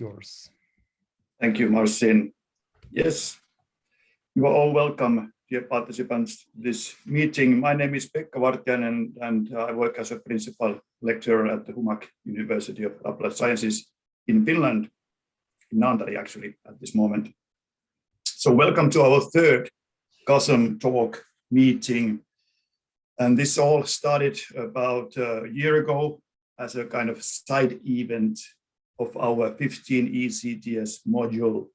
yours. Thank you, Marcin. Yes, you are all welcome, dear participants, to this meeting. My name is Pekka Vartiainen, and I work as a principal lecturer at the HUMAK University of Applied Sciences in Finland, in Naantali actually at this moment. So welcome to our third COSM talk meeting. And this all started about a year ago as a kind of side event of our 15 ECTS module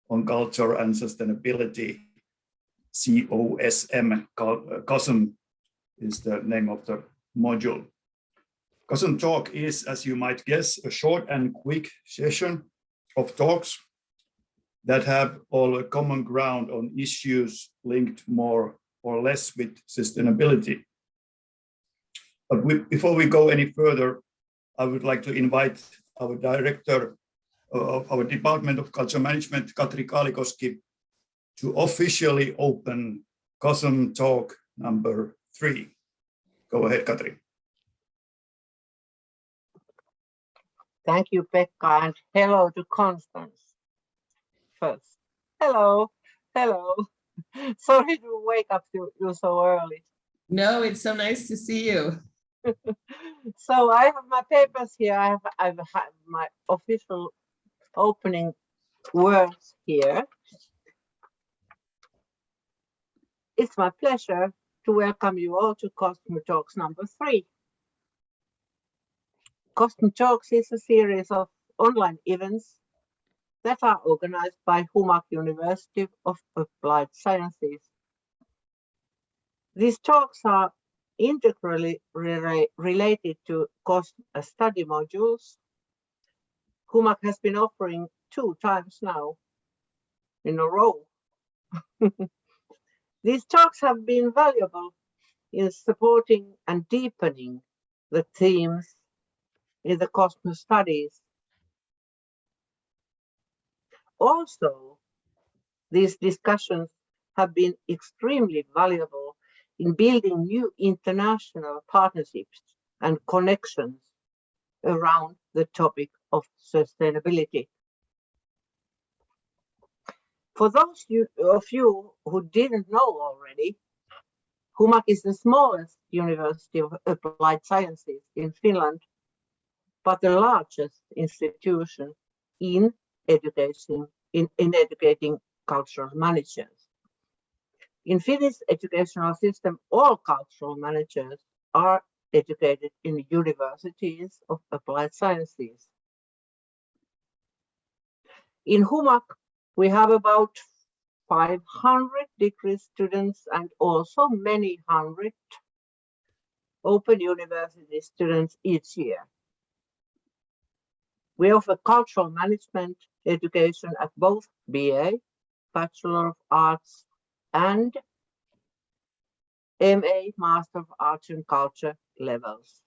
on culture and sustainability, COSM. COSM is the name of the module. COSM talk is, as you might guess, a short and quick session of talks that have all a common ground on issues linked more or less with sustainability. But before we go any further, I would like to invite our director of our Department of Cultural Management, Katri Kaalikoski, to officially open COSM talk number 3. Go ahead, Katri. Thank you, Pekka, and hello to Constance. First, hello. Sorry to wake up you so early. No, it's so nice to see you. So I have my papers here. I've had my official opening words here. It's my pleasure to welcome you all to COSM Talks number 3. COSM Talks is a series of online events that are organized by HUMAK University of Applied Sciences. These talks are integrally related to COSM study modules. HUMAK has been offering 2 times now in a row. These talks have been valuable in supporting and deepening the themes in the COSM studies. Also, these discussions have been extremely valuable in building new international partnerships and connections around the topic of sustainability. For those of you who didn't know already, HUMAK is the smallest university of applied sciences in Finland, but the largest institution in educating cultural managers. In Finnish educational system, all cultural managers are educated in universities of applied sciences. In HUMAK, we have about 500 degree students and also many hundred open university students each year. We offer cultural management education at both BA, Bachelor of Arts, and MA, Master of Arts and Culture levels.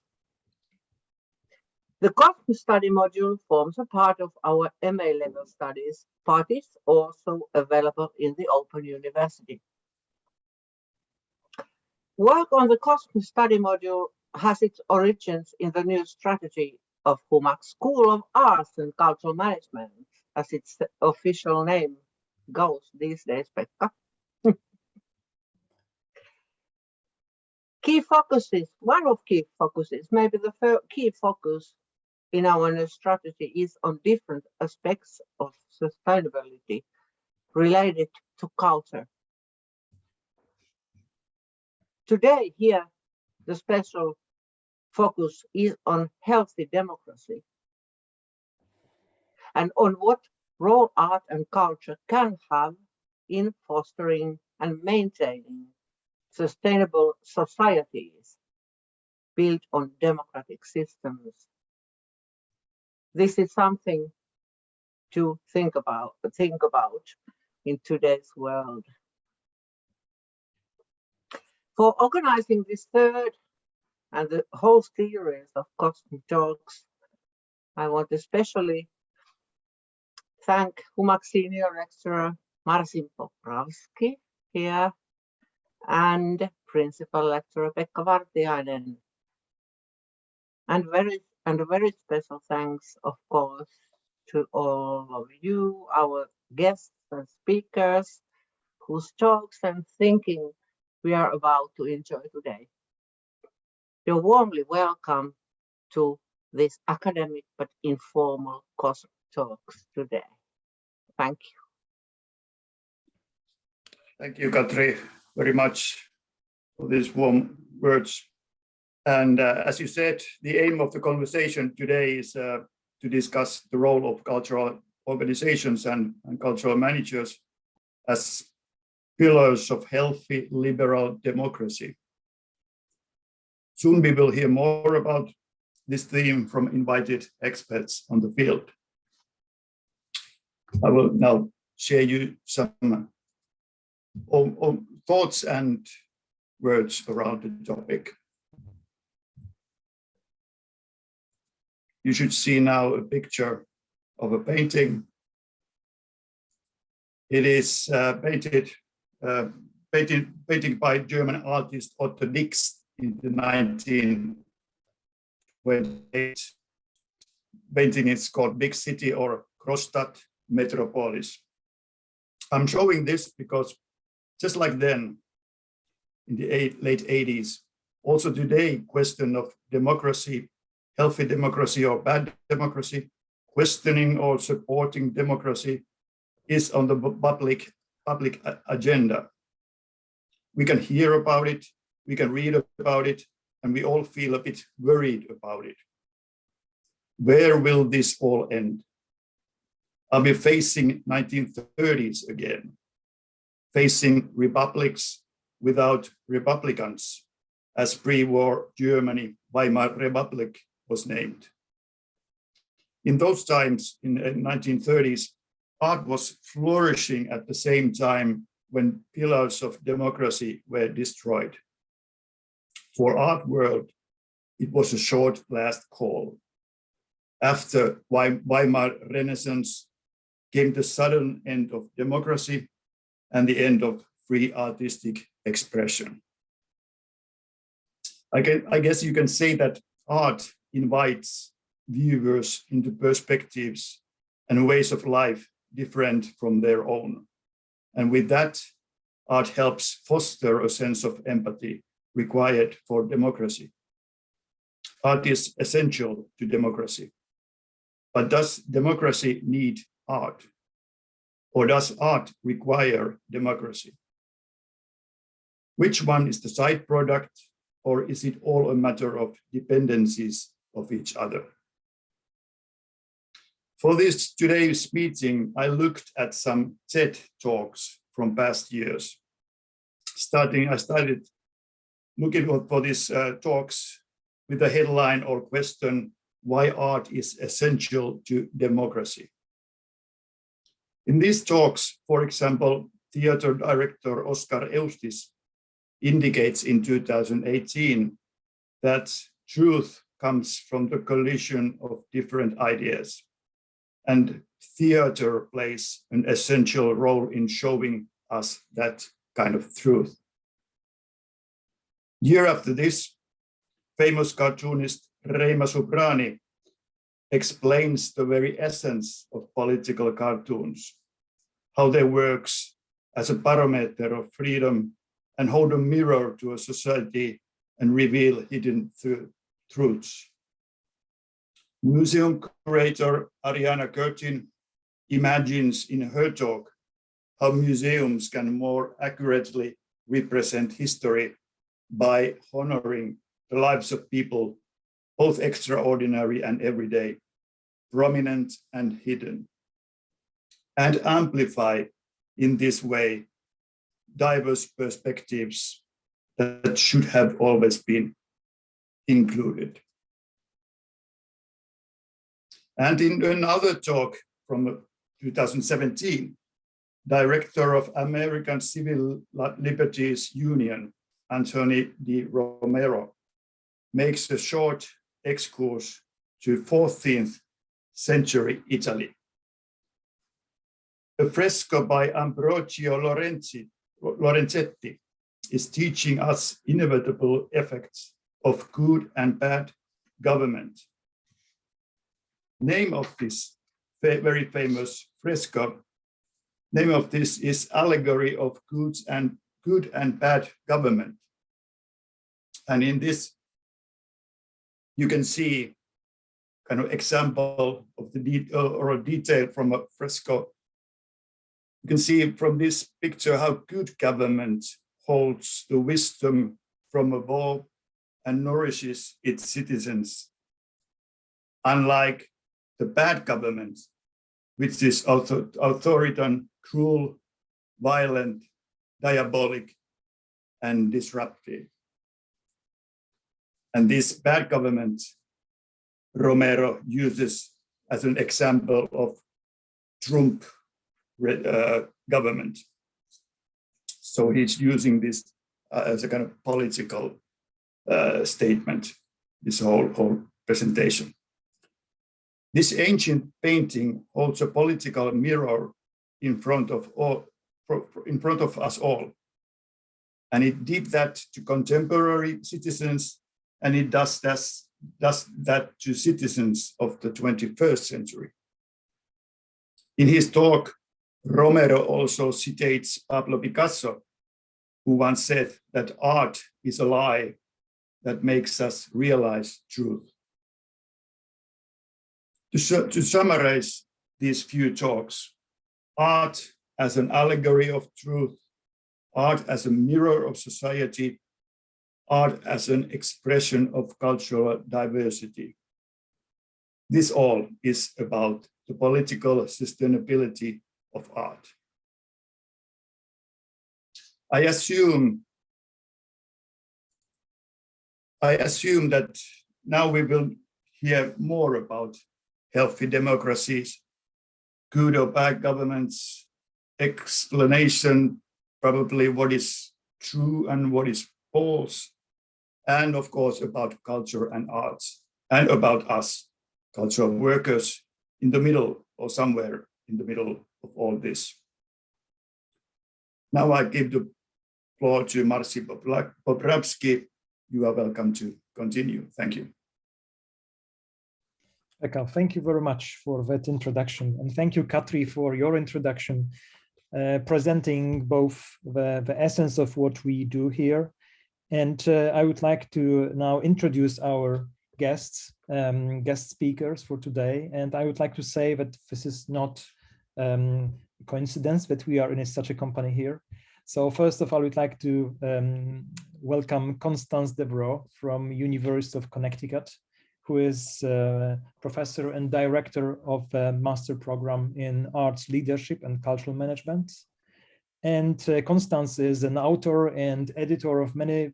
The COSM study module forms a part of our MA level studies, but is also available in the Open University. Work on the COSM study module has its origins in the new strategy of HUMAK School of Arts and Cultural Management, as its official name goes these days, Pekka. Key focuses, one of key focuses, maybe the key focus in our new strategy is on different aspects of sustainability related to culture. Today here, the special focus is on healthy democracy and on what role art and culture can have in fostering and maintaining sustainable societies built on democratic systems. This is something to think about in today's world. For organizing this third and the whole series of COSM talks, I want to especially thank HUMAK Senior Lecturer Marcin Poprawski here and Principal Lecturer Pekka Vartiainen. And a very special thanks, of course, to all of you, our guests and speakers, whose talks and thinking we are about to enjoy today. You're warmly welcome to this academic but informal COSM talks today. Thank you. Thank you, Katri, very much for these warm words. And as you said, the aim of the conversation today is to discuss the role of cultural organizations and cultural managers as pillars of healthy liberal democracy. Soon we will hear more about this theme from invited experts on the field. I will now share you some thoughts and words around the topic. You should see now a picture of a painting. It is painted by German artist Otto Dix in the 1928. Painting is called Big City or Großstadt Metropolis. I'm showing this because just like then, in the late 80s, also today, question of democracy, healthy democracy or bad democracy, questioning or supporting democracy is on the public agenda. We can hear about it, we can read about it, and we all feel a bit worried about it. Where will this all end? Are we facing 1930s again? Facing republics without republicans, as pre-war Germany, Weimar Republic was named. In those times, in the 1930s, art was flourishing at the same time when pillars of democracy were destroyed. For art world, it was a short last call. After Weimar Renaissance came the sudden end of democracy and the end of free artistic expression. I guess you can say that art invites viewers into perspectives and ways of life different from their own. And with that, art helps foster a sense of empathy required for democracy. Art is essential to democracy. But does democracy need art? Or does art require democracy? Which one is the side product, or is it all a matter of dependencies of each other? For this today's meeting, I looked at some TED Talks from past years. I started looking for these talks with a headline or question, why art is essential to democracy. In these talks, for example, theater director Oskar Eustis indicates in 2018 that truth comes from the collision of different ideas, and theater plays an essential role in showing us that kind of truth. Year after this, famous cartoonist Reima Subrani explains the very essence of political cartoons, how they work as a barometer of freedom and hold a mirror to a society and reveal hidden truths. Museum curator Ariana Curtin imagines in her talk how museums can more accurately represent history by honoring the lives of people, both extraordinary and everyday, prominent and hidden, and amplify in this way diverse perspectives that should have always been included. And in another talk from 2017, Director of American Civil Liberties Union, Anthony Di Romero, makes a short excursus to 14th century Italy. A fresco by Ambrogio Lorenzetti is teaching us inevitable effects of good and bad government. Name of this very famous fresco. Name of this is Allegory of Good and Bad Government. And in this, you can see kind of example of the detail from a fresco. You can see from this picture how good government holds the wisdom from above and nourishes its citizens, unlike the bad government, which is authoritarian, cruel, violent, diabolic, and disruptive. And this bad government, Romero uses as an example of Trump government. So he's using this as a kind of political statement, this whole presentation. This ancient painting holds a political mirror in front of us all. And it did that to contemporary citizens, and it does that to citizens of the 21st century. In his talk, Romero also citates Pablo Picasso, who once said that art is a lie that makes us realize truth. To summarize these few talks, art as an allegory of truth, art as a mirror of society, art as an expression of cultural diversity. This all is about the political sustainability of art. I assume that now we will hear more about healthy democracies, good or bad governments, explanation, probably what is true and what is false, and of course about culture and arts, and about us, cultural workers, in the middle or somewhere in the middle of all this. Now I give the floor to Marci Poprawski. You are welcome to continue. Thank you. Pekka, thank you very much for that introduction. And thank you, Katri, for your introduction, presenting both the essence of what we do here. And I would like to now introduce our guests, guest speakers for today. And I would like to say that this is not a coincidence that we are in such a company here. So first of all, I would like to welcome Constance Devereaux from University of Connecticut, who is professor and director of the master program in arts leadership and cultural management. And Constance is an author and editor of many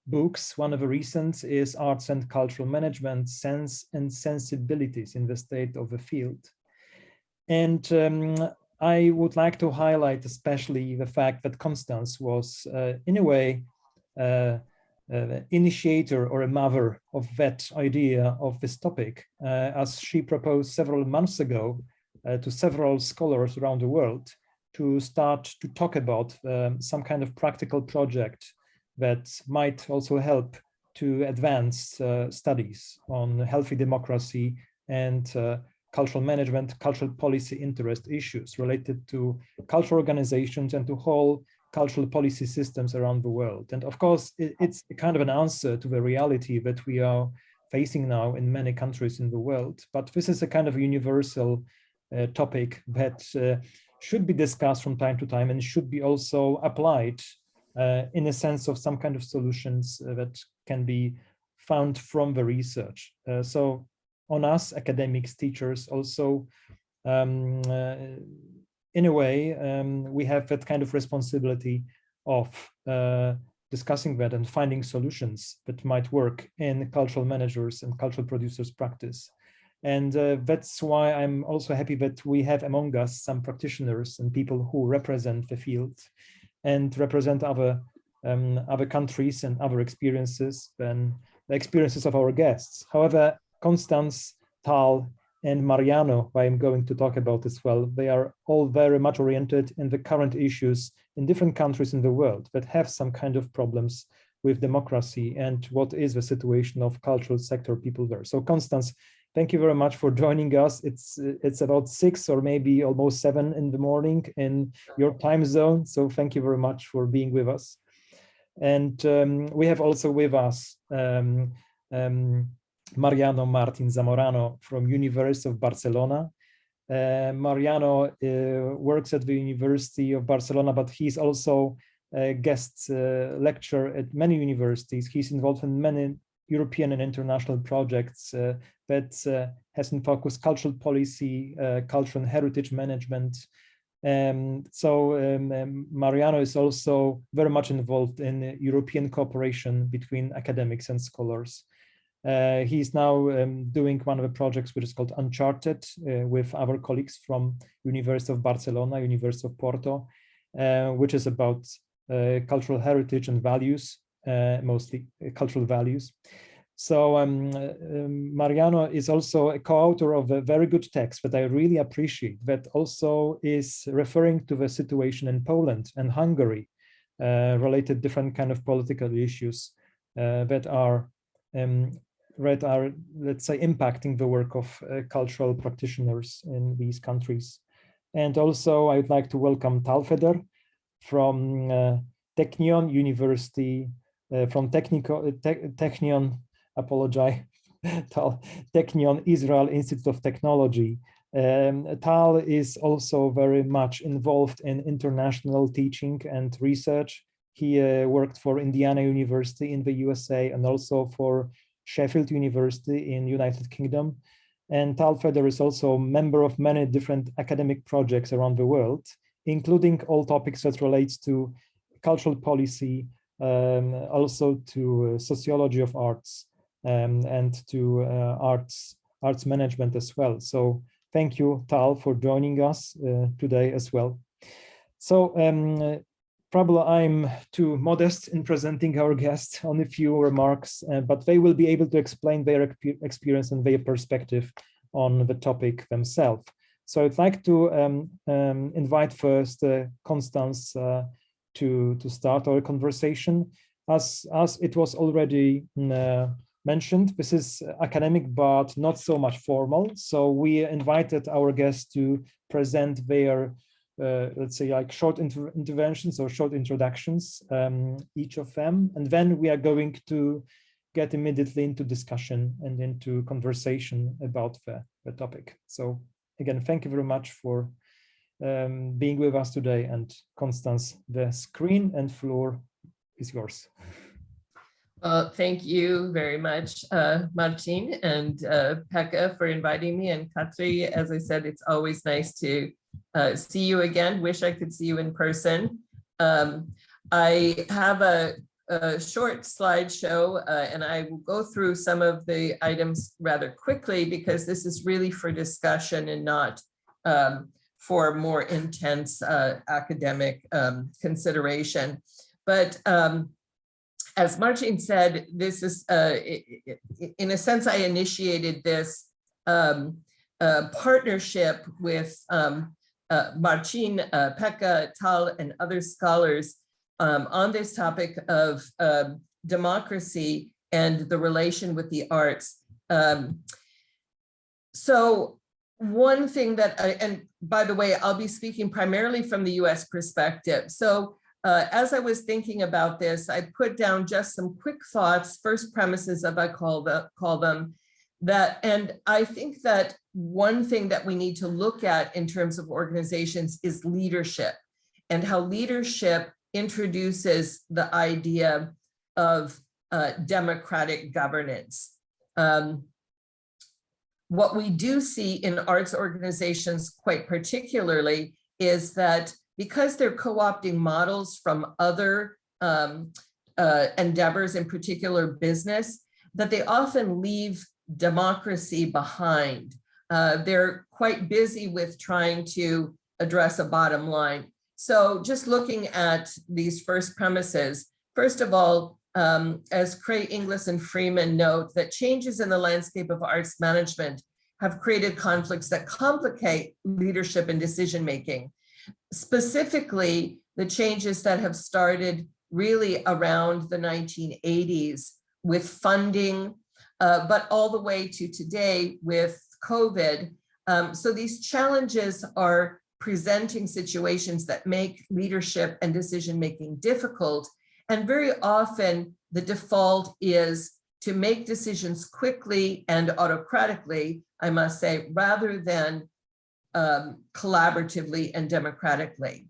books. One of the recent is Arts and Cultural Management, Sense and Sensibilities in the State of the Field. And I would like to highlight especially the fact that Constance was in a way initiator or a mother of that idea of this topic, as she proposed several months ago to several scholars around the world to start to talk about some kind of practical project that might also help to advance studies on healthy democracy and cultural management, cultural policy interest issues related to cultural organizations and to whole cultural policy systems around the world. And of course, it's a kind of an answer to the reality that we are facing now in many countries in the world. But this is a kind of universal topic that should be discussed from time to time and should be also applied in a sense of some kind of solutions that can be found from the research. So on us, academics, teachers also, in a way, we have that kind of responsibility of discussing that and finding solutions that might work in cultural managers and cultural producers' practice. And that's why I'm also happy that we have among us some practitioners and people who represent the field and represent other countries and other experiences than the experiences of our guests. However, Constance, Tal, and Mariano, who I'm going to talk about as well, they are all very much oriented in the current issues in different countries in the world that have some kind of problems with democracy and what is the situation of cultural sector people there. So Constance, Thank you very much for joining us. It's about 6 or maybe almost 7 in the morning in your time zone. So thank you very much for being with us. And we have also with us Mariano Martin Zamorano from University of Barcelona. Mariano works at the University of Barcelona, but he's also a guest lecturer at many universities. He's involved in many European and international projects that has in focus cultural policy, cultural and heritage management. Mariano is also very much involved in European cooperation between academics and scholars. He's now doing one of the projects which is called Uncharted with our colleagues from University of Barcelona, University of Porto, which is about cultural heritage and values, mostly cultural values. So Mariano is also a co-author of a very good text that I really appreciate, that also is referring to the situation in Poland and Hungary, related different kind of political issues that are, let's say, impacting the work of cultural practitioners in these countries. And also I would like to welcome Tal Feder from Technion University, from Technion, apologize, Technion Israel Institute of Technology. Tal is also very much involved in international teaching and research. He worked for Indiana University in the USA and also for Sheffield University in United Kingdom. And Tal Feder is also a member of many different academic projects around the world, including all topics that relates to cultural policy, also to sociology of arts, and to arts management as well. So thank you, Tal, for joining us today as well. So probably I'm too modest in presenting our guests on a few remarks, but they will be able to explain their experience and their perspective on the topic themselves. So I'd like to invite first Constance to start our conversation. As it was already mentioned, this is academic, but not so much formal. So we invited our guests to present their, let's say, like short interventions or short introductions, each of them. And then we are going to get immediately into discussion and into conversation about the topic. So again, thank you very much for being with us today. And Constance, the screen and floor is yours. Well, thank you very much, Martin and Pekka, for inviting me. And Katri, as I said, it's always nice to see you again. Wish I could see you in person. I have a short slideshow, and I will go through some of the items rather quickly because this is really for discussion and not for more intense academic consideration. But as Martin said, this is, in a sense, I initiated this partnership with Martin, Pekka, Tal, and other scholars on this topic of democracy and the relation with the arts. So one thing that, and by the way, I'll be speaking primarily from the US perspective. So as I was thinking about this, I put down just some quick thoughts, first premises, as I call them, that, and I think that one thing that we need to look at in terms of organizations is leadership and how leadership introduces the idea of democratic governance. What we do see in arts organizations quite particularly is that because they're co-opting models from other endeavors, in particular business, that they often leave democracy behind. They're quite busy with trying to address a bottom line. So just looking at these first premises, first of all, as Cray, Inglis, and Freeman note, that changes in the landscape of arts management have created conflicts that complicate leadership and decision-making. Specifically, the changes that have started really around the 1980s with funding, but all the way to today with COVID. So these challenges are presenting situations that make leadership and decision-making difficult. And very often the default is to make decisions quickly and autocratically, I must say, rather than collaboratively and democratically.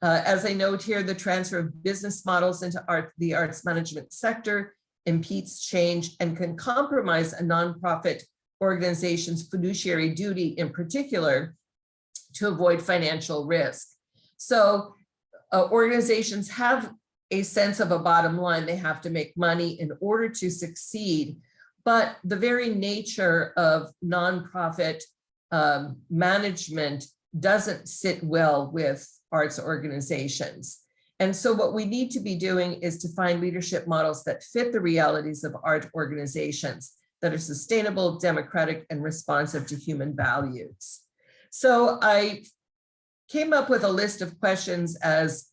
As I note here, the transfer of business models into the arts management sector impedes change and can compromise a nonprofit organization's fiduciary duty in particular to avoid financial risk. So organizations have a sense of a bottom line. They have to make money in order to succeed, but the very nature of nonprofit management doesn't sit well with arts organizations. And so what we need to be doing is to find leadership models that fit the realities of art organizations that are sustainable, democratic, and responsive to human values. So I came up with a list of questions as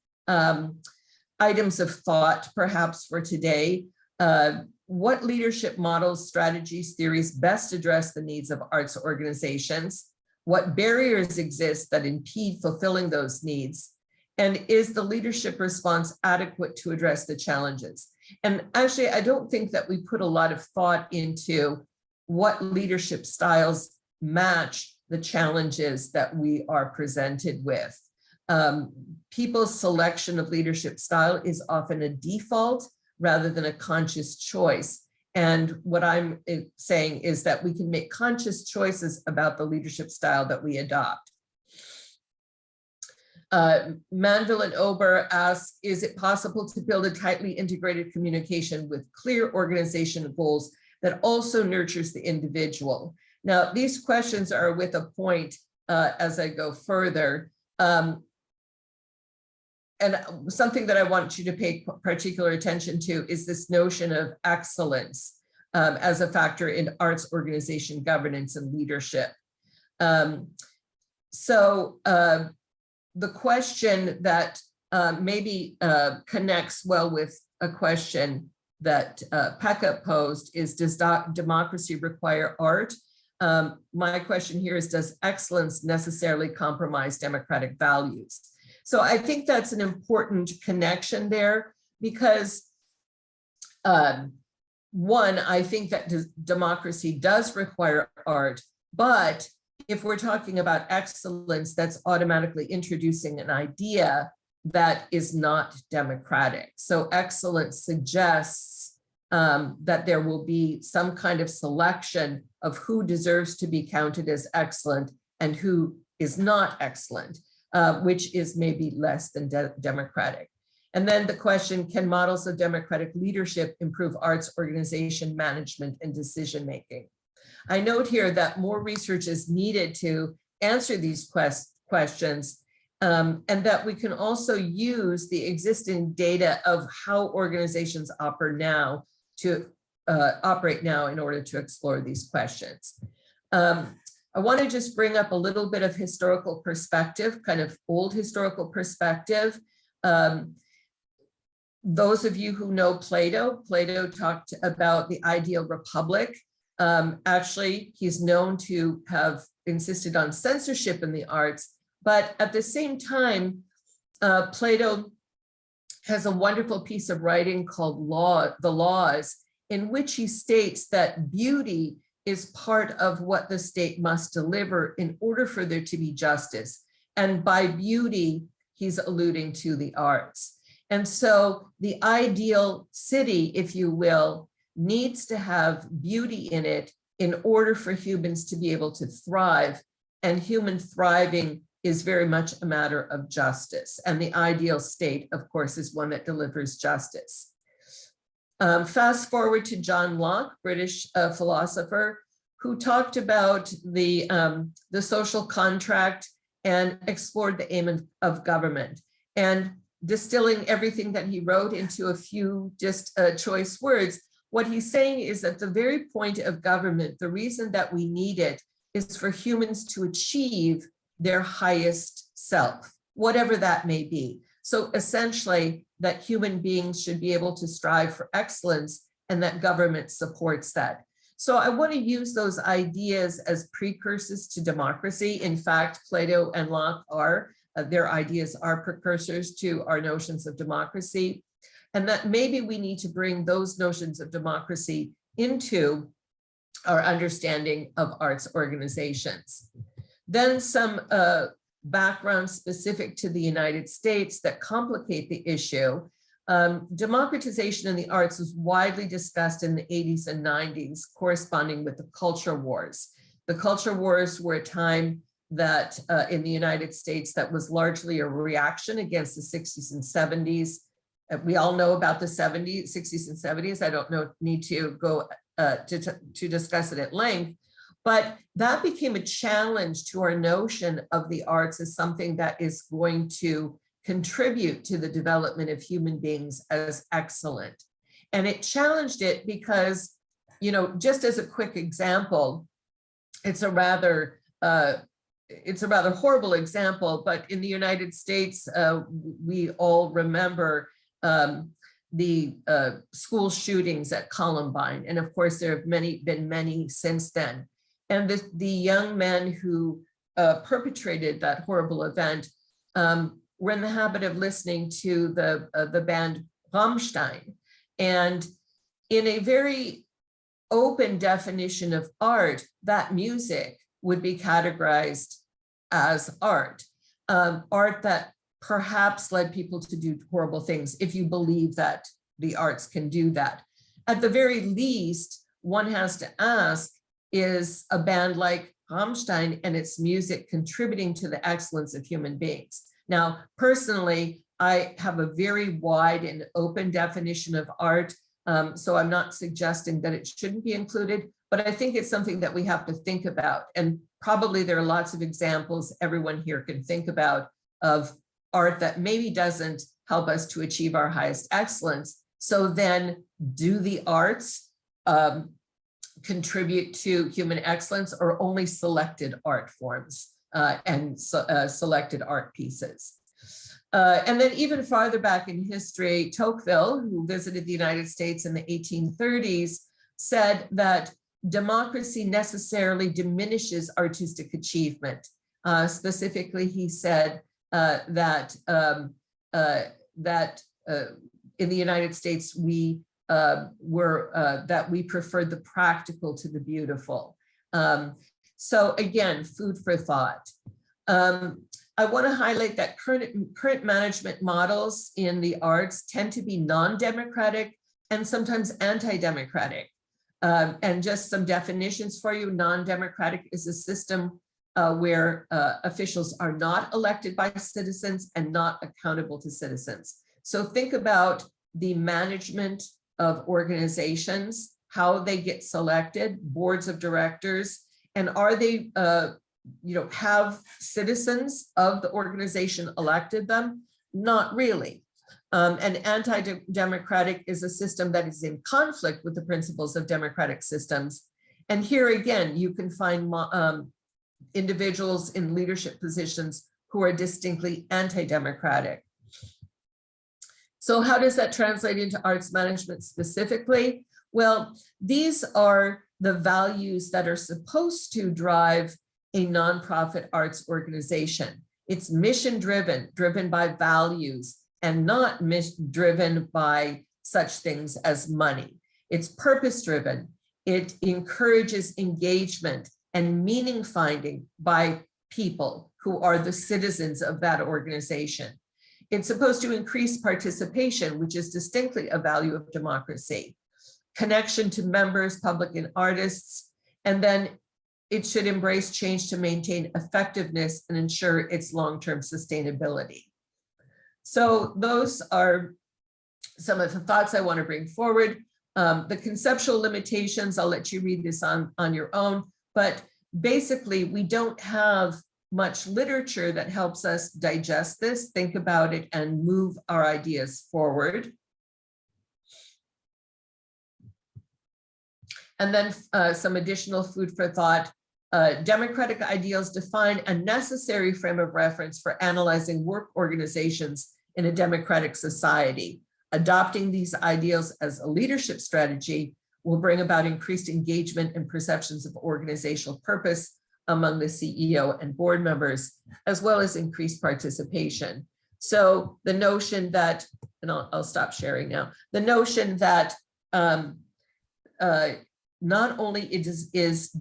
items of thought, perhaps for today. What leadership models, strategies, theories best address the needs of arts organizations? What barriers exist that impede fulfilling those needs? And is the leadership response adequate to address the challenges? And actually, I don't think that we put a lot of thought into what leadership styles match the challenges that we are presented with. People's selection of leadership style is often a default rather than a conscious choice. And what I'm saying is that we can make conscious choices about the leadership style that we adopt. Manville and Ober asks, is it possible to build a tightly integrated communication with clear organizational goals that also nurtures the individual? Now, these questions are with a point as I go further. And something that I want you to pay particular attention to is this notion of excellence as a factor in arts organization governance and leadership. The question that maybe connects well with a question that Pekka posed is, does democracy require art? My question here is, does excellence necessarily compromise democratic values? So I think that's an important connection there because one, I think that democracy does require art, but if we're talking about excellence, that's automatically introducing an idea that is not democratic. So excellence suggests that there will be some kind of selection of who deserves to be counted as excellent and who is not excellent, which is maybe less than democratic. And then the question, can models of democratic leadership improve arts organization management and decision-making? I note here that more research is needed to answer these questions, and that we can also use the existing data of how organizations operate now in order to explore these questions. I want to just bring up a little bit of historical perspective, kind of old historical perspective. Those of you who know Plato talked about the ideal republic. Actually, he's known to have insisted on censorship in the arts, but at the same time, Plato has a wonderful piece of writing called The Laws, in which he states that beauty is part of what the state must deliver in order for there to be justice. And by beauty, he's alluding to the arts. And so the ideal city, if you will, needs to have beauty in it in order for humans to be able to thrive. And human thriving is very much a matter of justice. And the ideal state, of course, is one that delivers justice. Fast forward to John Locke, British philosopher, who talked about the social contract and explored the aim of government. And distilling everything that he wrote into a few just choice words, what he's saying is that the very point of government, the reason that we need it, is for humans to achieve their highest self, whatever that may be. So essentially, that human beings should be able to strive for excellence and that government supports that. So I want to use those ideas as precursors to democracy. In fact, Plato and Locke are, their ideas are precursors to our notions of democracy. And that maybe we need to bring those notions of democracy into our understanding of arts organizations. Then some background specific to the United States that complicate the issue. Democratization in the arts was widely discussed in the 80s and 90s, corresponding with the culture wars. The culture wars were a time that in the United States that was largely a reaction against the 60s and 70s. We all know about the 60s and 70s. I don't need to go to discuss it at length, but that became a challenge to our notion of the arts as something that is going to contribute to the development of human beings as excellent. And it challenged it because, you know, just as a quick example, it's a rather horrible example, but in the United States, we all remember the school shootings at Columbine. And of course, there have been many since then. And the young men who perpetrated that horrible event were in the habit of listening to the band Rammstein. And in a very open definition of art, that music would be categorized as art. Art that perhaps led people to do horrible things, if you believe that the arts can do that. At the very least, one has to ask, is a band like Rammstein and its music contributing to the excellence of human beings? Now, personally, I have a very wide and open definition of art, so I'm not suggesting that it shouldn't be included, but I think it's something that we have to think about. And probably there are lots of examples everyone here can think about of art that maybe doesn't help us to achieve our highest excellence. So then, do the arts contribute to human excellence, or only selected art forms and selected art pieces? And then even farther back in history, Tocqueville, who visited the United States in the 1830s, said that democracy necessarily diminishes artistic achievement. Specifically, he said that in the United States, we preferred the practical to the beautiful. So again, food for thought. I want to highlight that current management models in the arts tend to be non-democratic and sometimes anti-democratic. And just some definitions for you: non-democratic is a system where officials are not elected by citizens and not accountable to citizens. So think about the management of organizations, how they get selected, boards of directors, and are they, have citizens of the organization elected them? Not really. And anti-democratic is a system that is in conflict with the principles of democratic systems. And here again, you can find individuals in leadership positions who are distinctly anti-democratic. So how does that translate into arts management specifically? Well, these are the values that are supposed to drive a nonprofit arts organization. It's mission-driven, driven by values, and not driven by such things as money. It's purpose-driven. It encourages engagement and meaning finding by people who are the citizens of that organization. It's supposed to increase participation, which is distinctly a value of democracy, connection to members, public, and artists, and then it should embrace change to maintain effectiveness and ensure its long-term sustainability. So those are some of the thoughts I want to bring forward. The conceptual limitations, I'll let you read this on your own, but basically we don't have much literature that helps us digest this, think about it, and move our ideas forward. And then some additional food for thought. Democratic ideals define a necessary frame of reference for analyzing work organizations in a democratic society. Adopting these ideals as a leadership strategy will bring about increased engagement and perceptions of organizational purpose among the CEO and board members, as well as increased participation. So the notion that, and I'll stop sharing now, the notion that not only does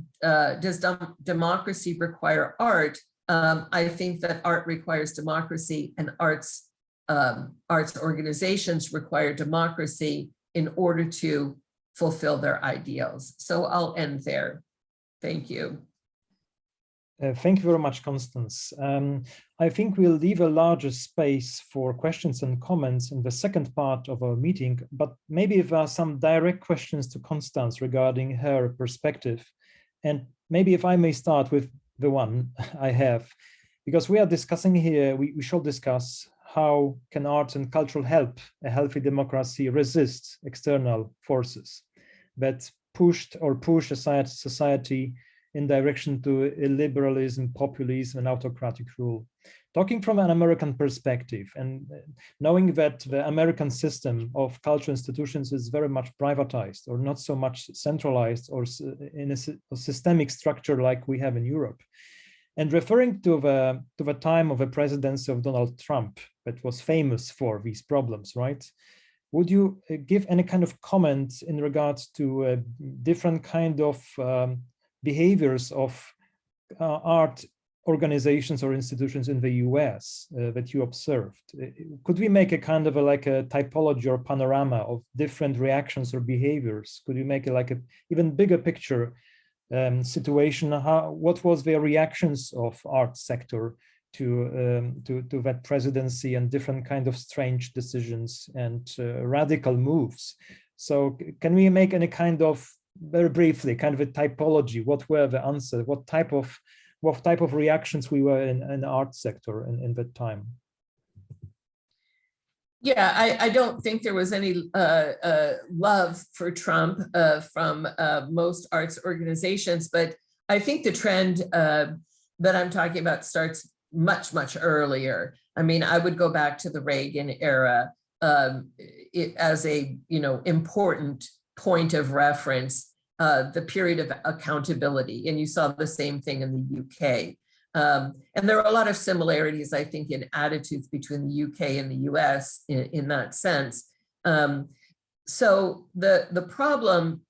democracy require art, I think that art requires democracy, and arts organizations require democracy in order to fulfill their ideals. So I'll end there. Thank you. Thank you very much, Constance. I think we'll leave a larger space for questions and comments in the second part of our meeting, but maybe if there are some direct questions to Constance regarding her perspective, and maybe if I may start with the one I have, because we are discussing here, we shall discuss how can arts and culture help a healthy democracy resist external forces that push a society in direction to illiberalism, populism, and autocratic rule. Talking from an American perspective and knowing that the American system of cultural institutions is very much privatized or not so much centralized or in a systemic structure like we have in Europe. And referring to the time of the presidency of Donald Trump, that was famous for these problems, right? Would you give any kind of comment in regards to different kind of behaviors of art organizations or institutions in the US that you observed? Could we make a kind of like a typology or panorama of different reactions or behaviors? Could you make it like an even bigger picture situation? What was the reactions of art sector to that presidency and different kind of strange decisions and radical moves? So can we make any kind of, very briefly, kind of a typology? What were the answers? What type of reactions we were in the art sector in that time? Yeah, I don't think there was any love for Trump from most arts organizations, but I think the trend that I'm talking about starts much, much earlier. I mean, I would go back to the Reagan era as a, important point of reference, the period of accountability. And you saw the same thing in the UK. And there are a lot of similarities, I think, in attitudes between the UK and the US in that sense. So the problem,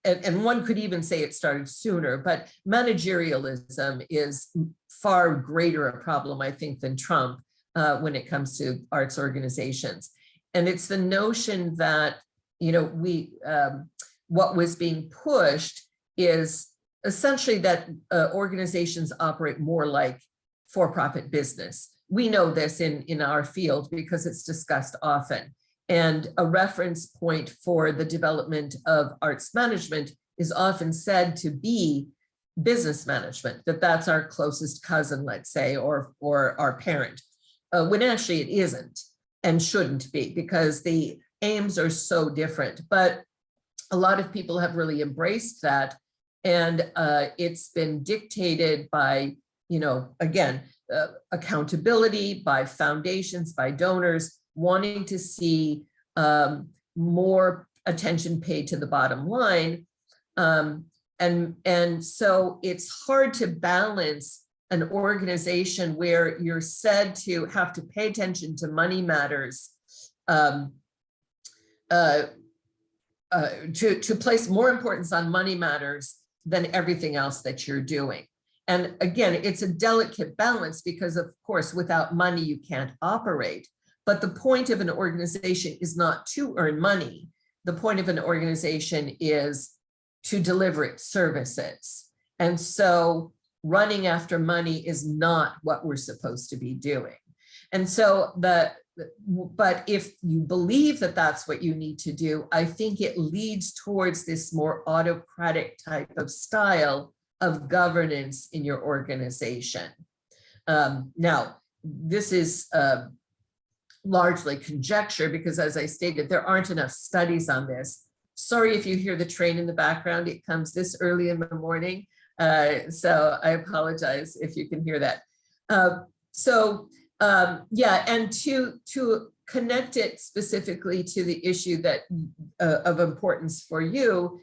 and one could even say it started sooner, but managerialism is far greater a problem, I think, than Trump when it comes to arts organizations. And it's the notion that, what was being pushed is essentially that organizations operate more like for-profit business. We know this in our field because it's discussed often. And a reference point for the development of arts management is often said to be business management, that's our closest cousin, let's say, or our parent, when actually it isn't and shouldn't be, because the aims are so different. But a lot of people have really embraced that. And it's been dictated by, again, accountability, by foundations, by donors, wanting to see more attention paid to the bottom line. And so it's hard to balance an organization where you're said to have to pay attention to money matters, to place more importance on money matters than everything else that you're doing. And again, it's a delicate balance because, of course, without money, you can't operate. But the point of an organization is not to earn money. The point of an organization is to deliver its services. And so running after money is not what we're supposed to be doing. And so but if you believe that that's what you need to do, I think it leads towards this more autocratic type of style of governance in your organization. Now, this is largely conjecture because, as I stated, there aren't enough studies on this. Sorry if you hear the train in the background, it comes this early in the morning. So I apologize if you can hear that. Yeah, and to connect it specifically to the issue that of importance for you,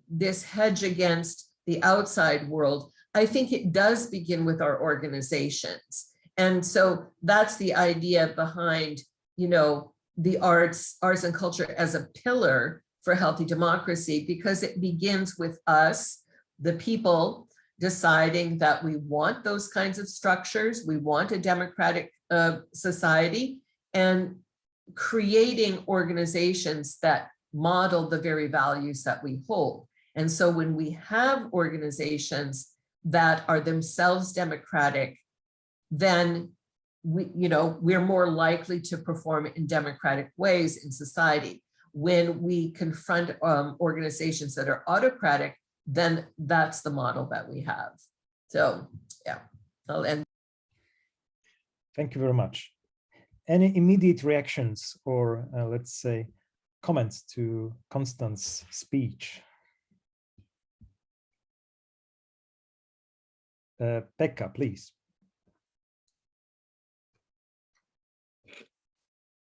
this hedge against the outside world, I think it does begin with our organizations. And so that's the idea behind, the arts and culture as a pillar for healthy democracy, because it begins with us, the people, deciding that we want those kinds of structures, we want a democratic society, and creating organizations that model the very values that we hold. And so when we have organizations that are themselves democratic, then we're more likely to perform in democratic ways in society. When we confront organizations that are autocratic, then that's the model that we have. So yeah, I'll end. Thank you very much. Any immediate reactions or let's say comments to Constance's speech? Pekka, please.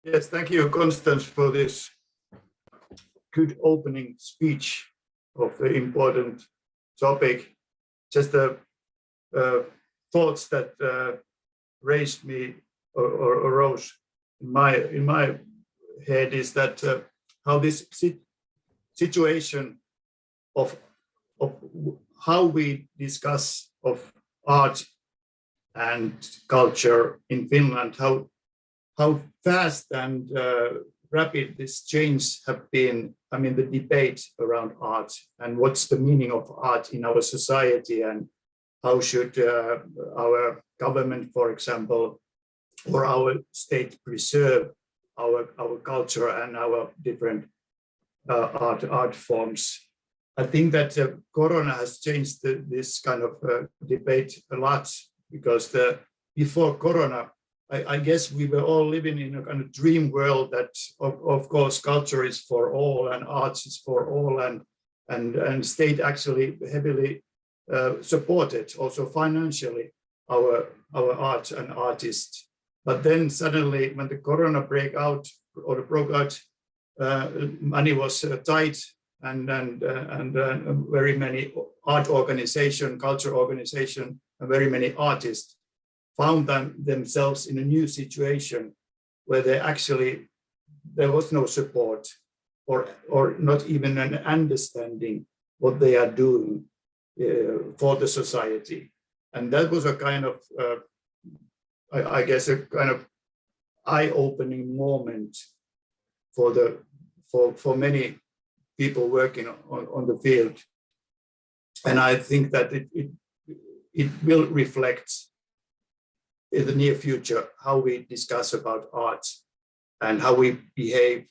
Yes, thank you, Constance, for this good opening speech of the important topic. Just the thoughts that raised me or arose in my head is that how this situation of how we discuss of art and culture in Finland, how fast and rapid this change have been. I mean, the debate around art and what's the meaning of art in our society, and how should our government, for example, or our state preserve our culture and our different art forms. I think that Corona has changed this kind of debate a lot, because before Corona, I guess we were all living in a kind of dream world that, of course, culture is for all and arts is for all, and state actually heavily supported also financially our art and artists. But then suddenly, when the Corona broke out, money was tight, and very many art organization, culture organization, and very many artists found themselves in a new situation where there was no support or not even an understanding what they are doing for the society. And that was a kind of, I guess, a kind of eye-opening moment for many people working on the field. And I think that it will reflect in the near future how we discuss about art and how we behave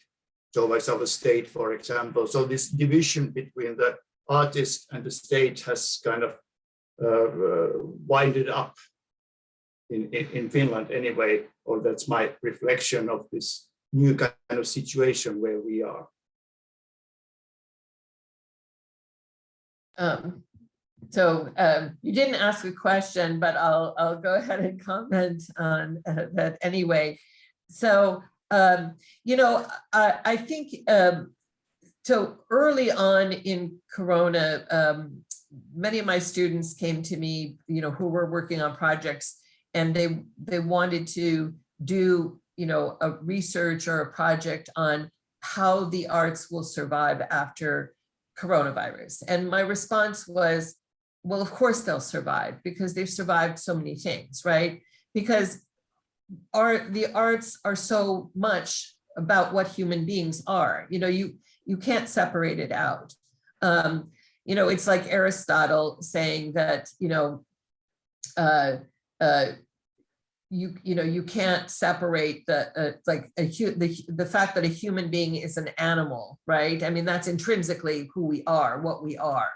towards our state, for example. So this division between the artist and the state has kind of winded up in Finland anyway, or that's my reflection of this new kind of situation where we are. So you didn't ask a question, but I'll go ahead and comment on that anyway. So, I think, so early on in Corona, many of my students came to me, who were working on projects, and they wanted to do, a research or a project on how the arts will survive after coronavirus. And my response was, well, of course they'll survive, because they've survived so many things, right? Because the arts are so much about what human beings are. You can't separate it out. It's like Aristotle saying that, you can't separate the fact that a human being is an animal, right? I mean, that's intrinsically who we are, what we are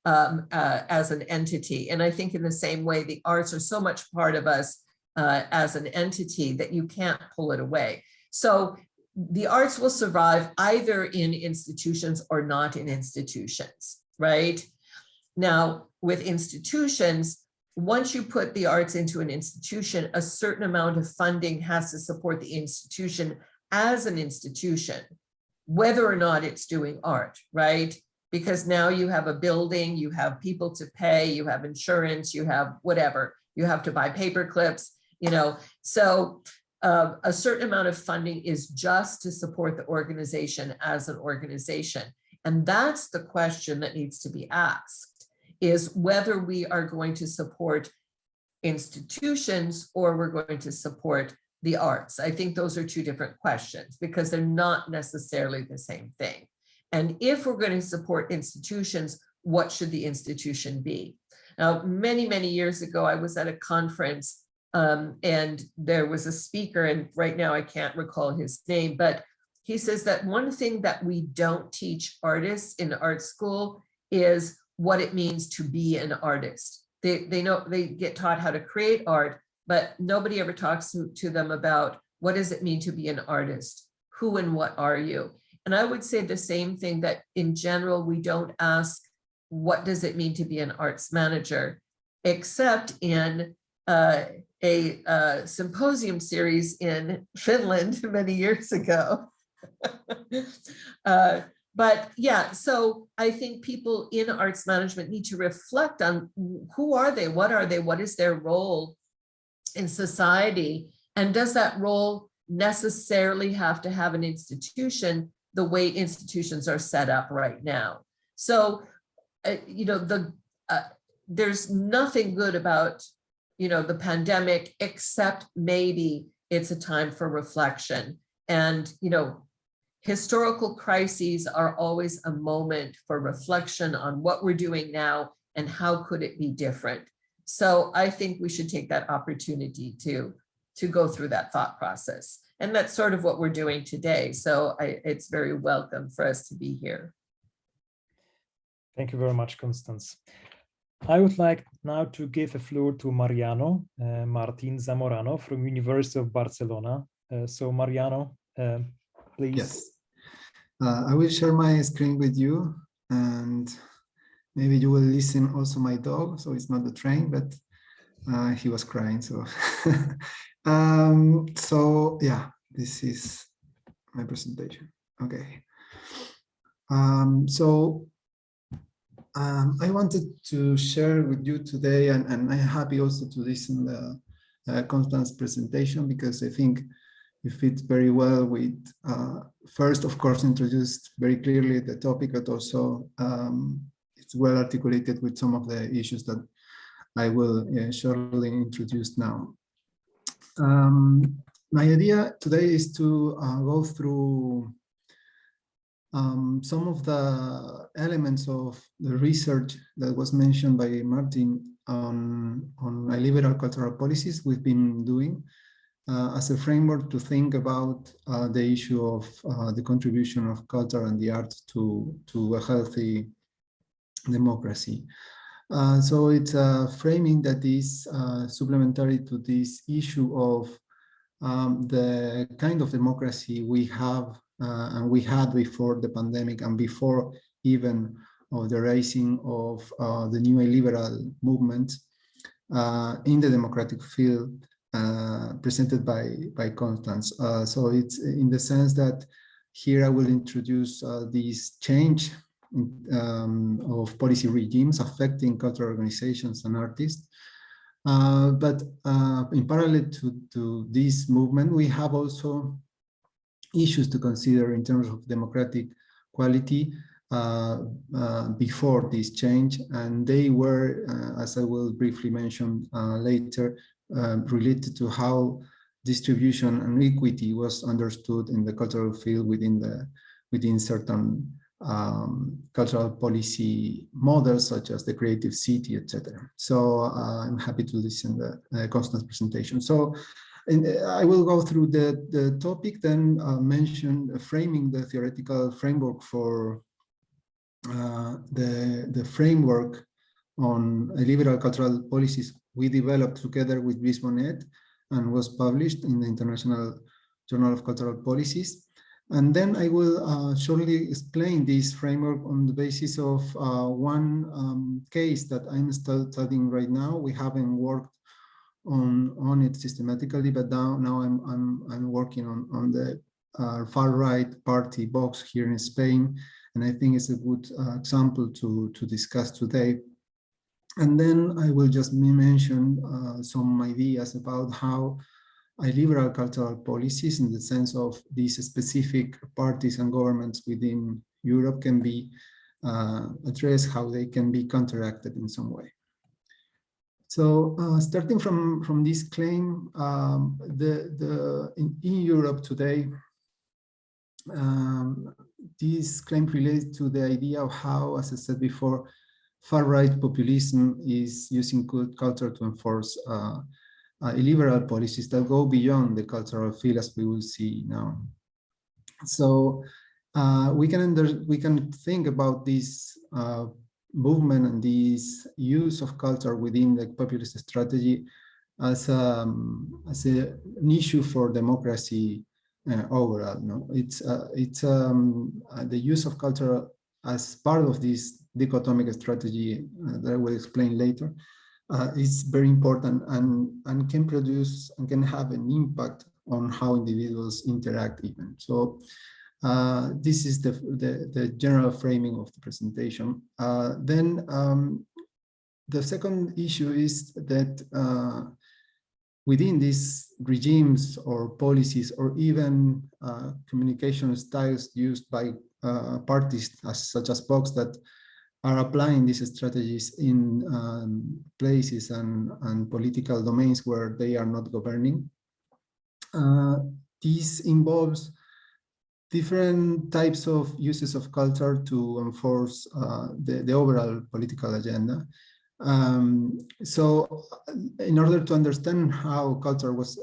as an entity. And I think in the same way, the arts are so much part of us as an entity that you can't pull it away. So the arts will survive either in institutions or not in institutions, right? Now, with institutions, once you put the arts into an institution, a certain amount of funding has to support the institution as an institution, whether or not it's doing art, right? because now you have a building, you have people to pay, you have insurance, you have whatever, you have to buy paper clips, so a certain amount of funding is just to support the organization as an organization. And that's the question that needs to be asked, is whether we are going to support institutions or we're going to support the arts. I think those are two different questions because they're not necessarily the same thing. And if we're going to support institutions, what should the institution be? Now, many, many years ago, I was at a conference and there was a speaker, and right now I can't recall his name, but he says that one thing that we don't teach artists in art school is what it means to be an artist. They know, they get taught how to create art, but nobody ever talks to them about what does it mean to be an artist? Who and what are you? And I would say the same thing, that in general, we don't ask, what does it mean to be an arts manager, except in a symposium series in Finland many years ago. But yeah, so I think people in arts management need to reflect on who are they, what is their role in society, and does that role necessarily have to have an institution the way institutions are set up right now? So, there's nothing good about, the pandemic, except maybe it's a time for reflection. And, historical crises are always a moment for reflection on what we're doing now and how could it be different. So I think we should take that opportunity to go through that thought process. And that's sort of what we're doing today. So it's very welcome for us to be here. Thank you very much, Constance. I would like now to give the floor to Mariano Martin Zamorano from University of Barcelona. So Mariano, please. Yes, I will share my screen with you, and maybe you will listen also my dog. So it's not the train, but he was crying. So, so yeah, this is my presentation. Okay. I wanted to share with you today, and I'm happy also to listen the Constance's presentation, because I think it fits very well with, first, of course, introduced very clearly the topic, but also it's well articulated with some of the issues that I will shortly introduce now. My idea today is to go through some of the elements of the research that was mentioned by Martin on liberal cultural policies we've been doing as a framework to think about the issue of the contribution of culture and the arts to a healthy democracy. So it's a framing that is supplementary to this issue of the kind of democracy we have and we had before the pandemic and before even of the rising of the new liberal movement in the democratic field presented by Constance. So it's in the sense that here I will introduce this change of policy regimes affecting cultural organizations and artists. But in parallel to this movement, we have also issues to consider in terms of democratic quality before this change, and they were, as I will briefly mention later, related to how distribution and equity was understood in the cultural field within certain cultural policy models, such as the creative city, etc. So I'm happy to listen to the Constance presentation. So I will go through the topic, then mention framing the theoretical framework for the framework on liberal cultural policies we developed together with Luis Bonet and was published in the International Journal of Cultural Policies. And then I will shortly explain this framework on the basis of one case that I'm still studying right now. We haven't worked on it systematically, but now I'm working on the far right party Vox here in Spain, And I think it's a good example to discuss today. And then I will just mention some ideas about how liberal cultural policies, in the sense of these specific parties and governments within Europe, can be addressed, how they can be counteracted in some way. So starting from this claim, in Europe today, this claim relates to the idea of how, as I said before, far-right populism is using culture to enforce illiberal policies that go beyond the cultural field, as we will see now. So we can think about this movement and this use of culture within the populist strategy as an issue for democracy overall. No, it's the use of culture as part of this dichotomic strategy that I will explain later is very important and can produce and can have an impact on how individuals interact even. So this is the general framing of the presentation. Then the second issue is that within these regimes or policies or even communication styles used by parties such as Vox that are applying these strategies in places and political domains where they are not governing. This involves different types of uses of culture to enforce the overall political agenda. So in order to understand how culture was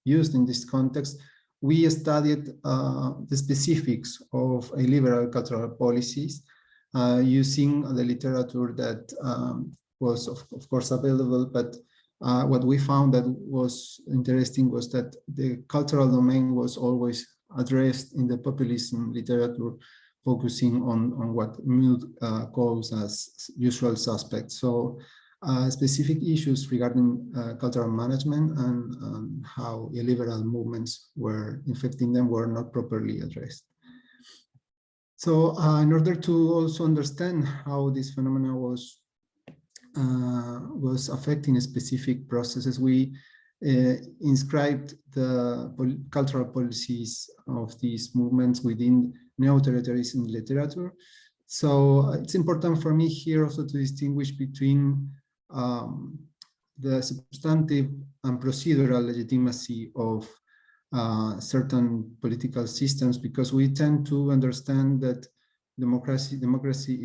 used in this context, we studied the specifics of liberal cultural policies using the literature that was of course available, but what we found that was interesting was that the cultural domain was always addressed in the populism literature, focusing on what Mill calls as usual suspects. So specific issues regarding cultural management and how illiberal movements were infecting them were not properly addressed. So in order to also understand how this phenomena was affecting specific processes, we inscribed the cultural policies of these movements within neo-authoritarianism literature. So it's important for me here also to distinguish between the substantive and procedural legitimacy of certain political systems, because we tend to understand that democracy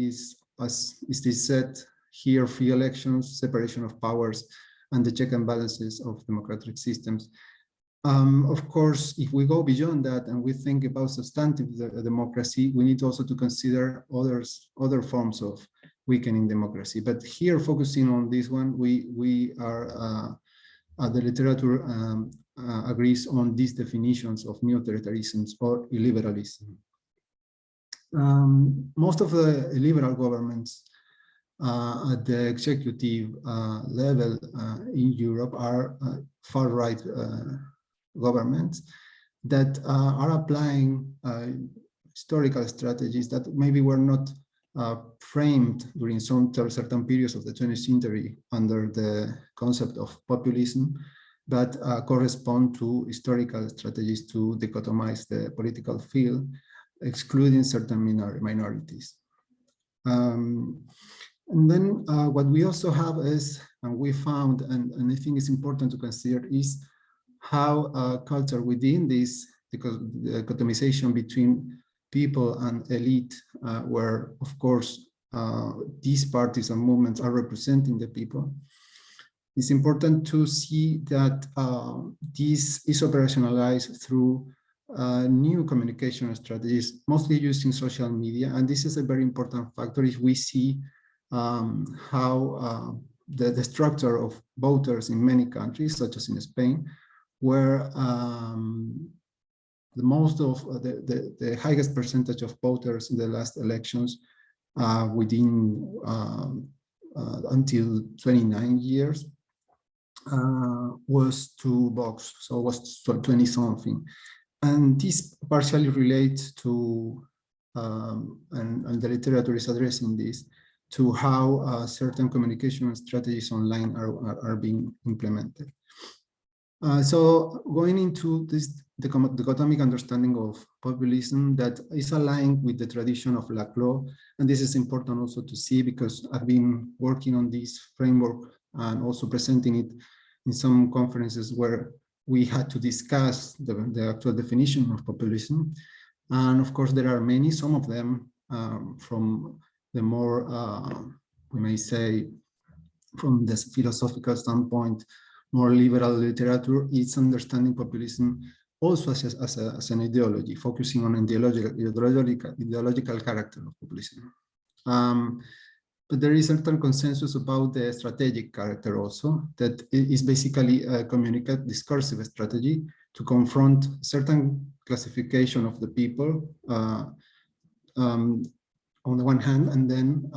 is, as is said here, free elections, separation of powers, and the check and balances of democratic systems. Of course, if we go beyond that and we think about substantive democracy, we need also to consider other forms of weakening democracy. But here, focusing on this one, we are the literature agrees on these definitions of neo-authoritarianism or illiberalism. Most of the illiberal governments at the executive level in Europe are far-right governments that are applying historical strategies that maybe were not framed during some certain periods of the 20th century under the concept of populism, but correspond to historical strategies to dichotomize the political field, excluding certain minorities. And then what we also have is, and we found, and I think it's important to consider, is how culture within this, because the dichotomization between people and elite, where of course these parties and movements are representing the people, it's important to see that this is operationalized through new communication strategies, mostly using social media. And this is a very important factor if we see how the structure of voters in many countries, such as in Spain, where the highest percentage of voters in the last elections within until 29 years was to Vox, so was 20 something. And this partially relates to and the literature is addressing this, to how certain communication strategies online are being implemented. So going into this, the dichotomic understanding of populism that is aligned with the tradition of Laclau, and this is important also to see because I've been working on this framework and also presenting it in some conferences where we had to discuss the actual definition of populism. And of course, there are many, some of them from the more, we may say, from this philosophical standpoint, more liberal literature, it's understanding populism also as an ideology, focusing on ideological character of populism. But there is certain consensus about the strategic character also, that is basically a communicative discursive strategy to confront certain classification of the people on the one hand, and then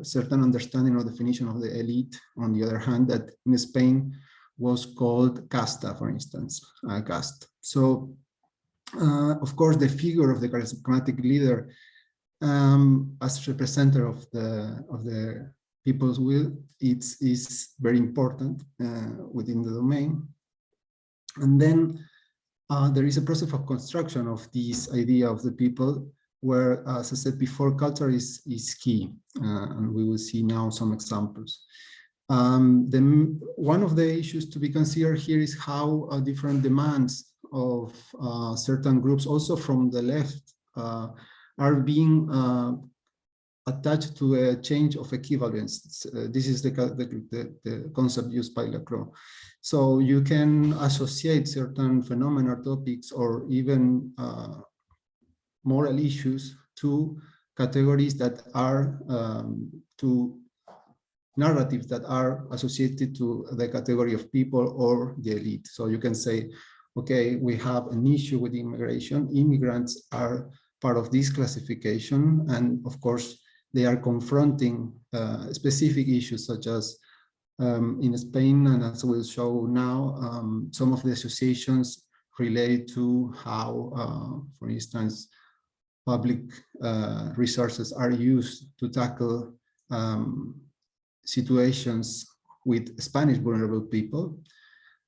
certain understanding or definition of the elite on the other hand, that in Spain was called casta, for instance, caste. So, of course, the figure of the charismatic leader as representative of the people's will, is very important within the domain. And then there is a process of construction of this idea of the people, where, as I said before, culture is key, and we will see now some examples. One of the issues to be considered here is how different demands of certain groups, also from the left, are being attached to a change of equivalence. This is the concept used by Laclau. So you can associate certain phenomena, topics, or even moral issues to categories that are, to narratives that are associated to the category of people or the elite. So you can say, okay, we have an issue with immigration. Immigrants are part of this classification, and of course, they are confronting specific issues such as in Spain, and as we'll show now, some of the associations relate to how, for instance, public resources are used to tackle situations with Spanish vulnerable people.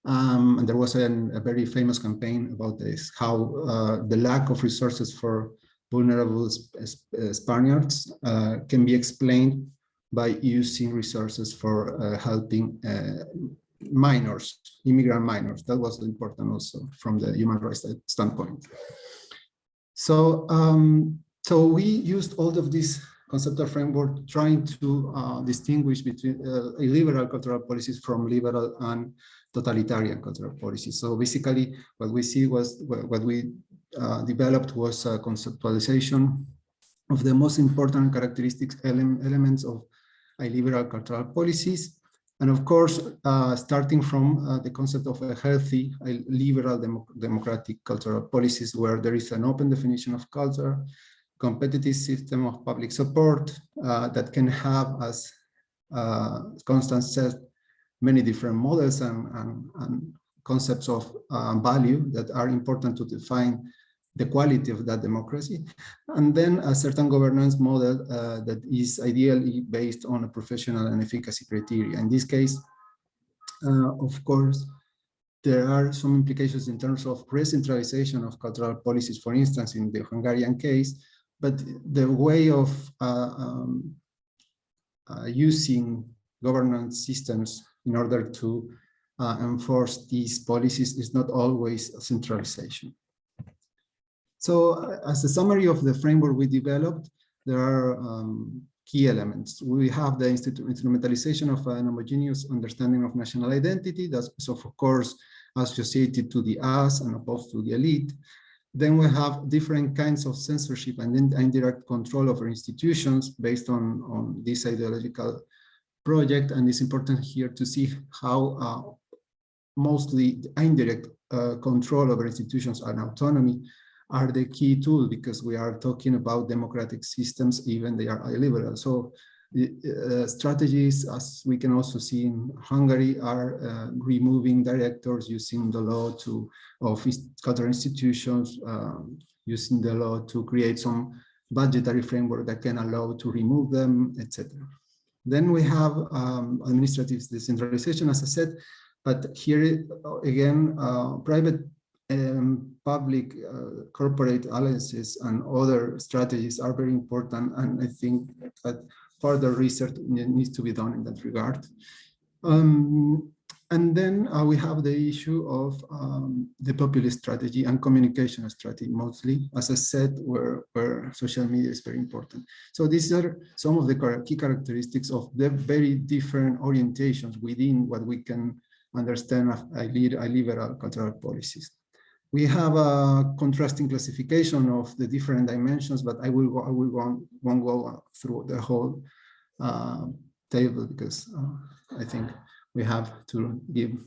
And there was a very famous campaign about this, how the lack of resources for vulnerable Spaniards can be explained by using resources for helping minors, immigrant minors. That was important also from the human rights standpoint. So, so we used all of this conceptual framework trying to distinguish between illiberal cultural policies from liberal and totalitarian cultural policies. So basically what we see was, what we developed was a conceptualization of the most important characteristics elements of illiberal cultural policies. And of course, starting from the concept of a healthy, liberal democratic cultural policies, where there is an open definition of culture, competitive system of public support that can have, as Constance said, many different models and concepts of value that are important to define the quality of that democracy. And then a certain governance model that is ideally based on a professional and efficacy criteria. In this case, of course, there are some implications in terms of re-centralization of cultural policies, for instance, in the Hungarian case, but the way of using governance systems in order to enforce these policies is not always a centralization. So as a summary of the framework we developed, there are key elements. We have the instrumentalization of an homogeneous understanding of national identity that's of course associated to the us and opposed to the elite. Then we have different kinds of censorship and indirect control over institutions based on this ideological project. And it's important here to see how mostly indirect control over institutions and autonomy are the key tool, because we are talking about democratic systems, even they are illiberal. So strategies, as we can also see in Hungary, are removing directors, using the law of cultural institutions, using the law to create some budgetary framework that can allow to remove them, etc. Then we have administrative decentralization, as I said, but here again, private public corporate alliances and other strategies are very important, and I think that further research needs to be done in that regard. And then we have the issue of the populist strategy and communication strategy, mostly, as I said, where social media is very important. So these are some of the key characteristics of the very different orientations within what we can understand as liberal cultural policies. We have a contrasting classification of the different dimensions, but I won't go through the whole table because I think we have to give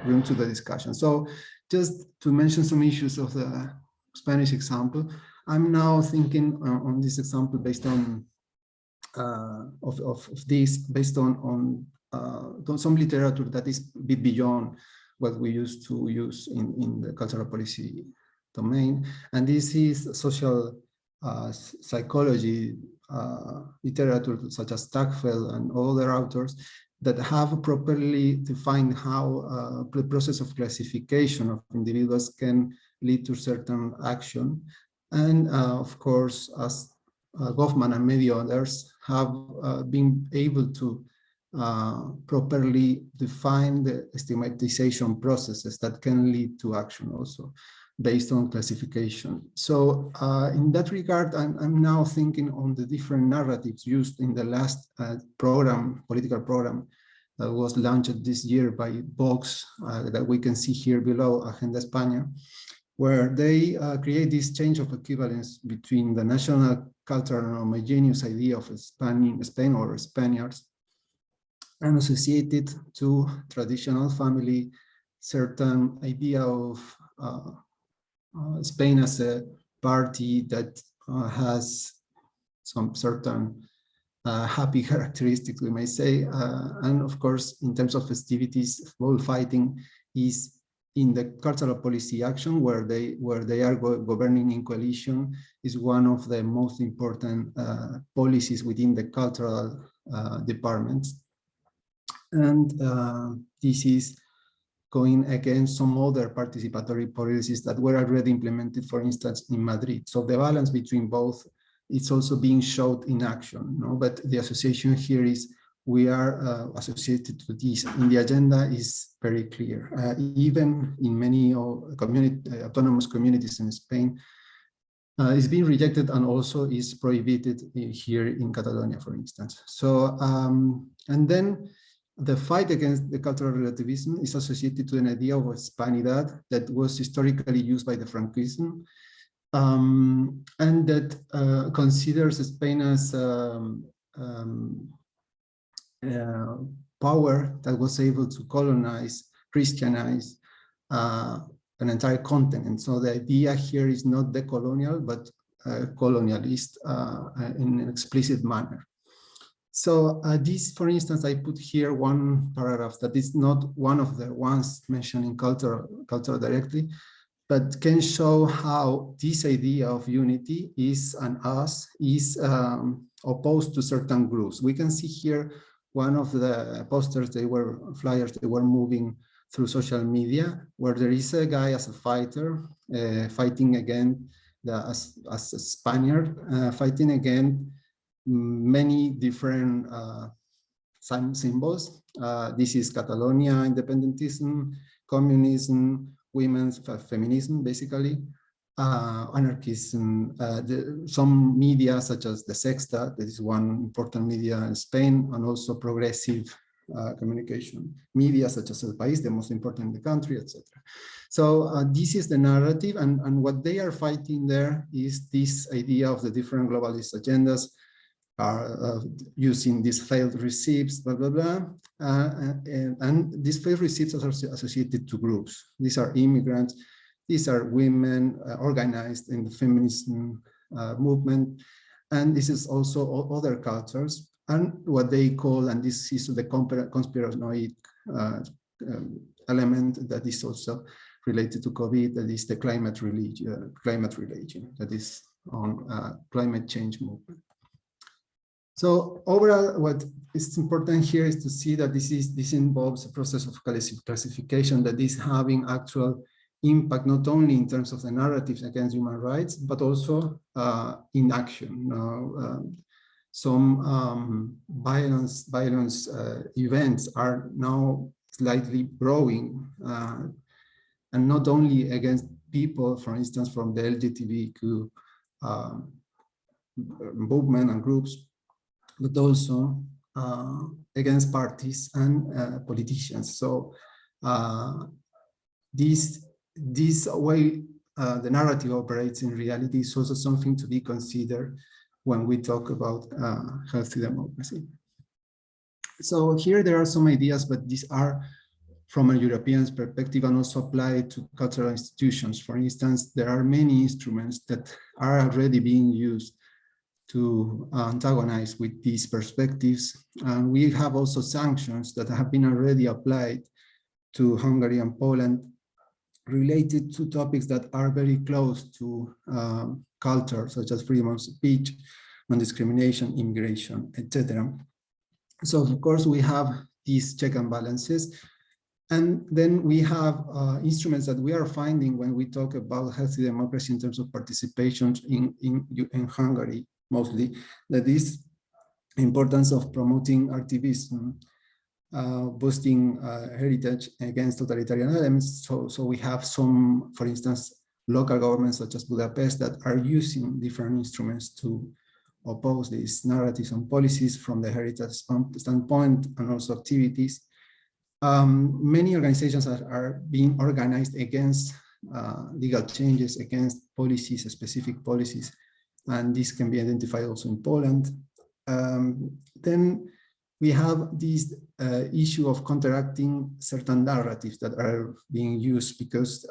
room to the discussion. So just to mention some issues of the Spanish example, I'm now thinking on this example based on based on some literature that is a bit beyond what we used to use in the cultural policy domain. And this is social psychology literature such as Tagfeld and other authors that have properly defined how the process of classification of individuals can lead to certain action. And of course, as Goffman and many others have been able to properly define the stigmatization processes that can lead to action also based on classification. So in that regard, I'm now thinking on the different narratives used in the last political program that was launched this year by Vox, that we can see here below, Agenda España, where they create this change of equivalence between the national cultural and homogeneous idea of Spain or Spaniards and associated to traditional family, certain idea of Spain as a party that has some certain happy characteristics, we may say. And of course, in terms of festivities, bullfighting is in the cultural policy action where they are governing in coalition is one of the most important policies within the cultural departments. And this is going against some other participatory policies that were already implemented, for instance, in Madrid. So the balance between both is also being showed in action, no? But the association here is we are associated to this, and the agenda is very clear. Even in many autonomous communities in Spain, it's being rejected and also is prohibited here in Catalonia, for instance. So, and then the fight against the cultural relativism is associated to an idea of Hispanidad that was historically used by the Franquism, and that considers Spain as power that was able to colonize, Christianize an entire continent. So the idea here is not decolonial, but colonialist in an explicit manner. So this, for instance, I put here one paragraph that is not one of the ones mentioned in culture directly, but can show how this idea of unity is and us is opposed to certain groups. We can see here one of the posters, flyers they were moving through social media, where there is a guy as a fighter fighting against as a Spaniard, fighting against many different symbols. This is Catalonia, independentism, communism, women's feminism, basically, anarchism, some media such as the Sexta, that is one important media in Spain, and also progressive communication media such as El País, the most important in the country, etc. So this is the narrative, and what they are fighting there is this idea of the different globalist agendas are using these failed receipts, blah, blah, blah. And these failed receipts are associated to groups. These are immigrants, these are women organized in the feminism movement. And this is also other cultures and what they call, and this is the conspiranoid element that is also related to COVID, that is the climate religion, that is climate change movement. So overall, what is important here is to see that this involves a process of classification that is having actual impact, not only in terms of the narratives against human rights, but also in action. Some violence events are now slightly growing, and not only against people, for instance, from the LGBTQ movement and groups, but also against parties and politicians. So this way the narrative operates in reality is also something to be considered when we talk about healthy democracy. So here there are some ideas, but these are from a European perspective and also apply to cultural institutions. For instance, there are many instruments that are already being used to antagonize with these perspectives. And we have also sanctions that have been already applied to Hungary and Poland related to topics that are very close to culture, such as freedom of speech, non-discrimination, immigration, etc. So of course we have these check and balances. And then we have instruments that we are finding when we talk about healthy democracy in terms of participation in Hungary, mostly, that is importance of promoting activism, boosting heritage against totalitarian elements. So we have some, for instance, local governments such as Budapest that are using different instruments to oppose these narratives and policies from the heritage standpoint and also activities. Many organizations are being organized against legal changes, against policies, specific policies, and this can be identified also in Poland. Then we have this issue of counteracting certain narratives that are being used, because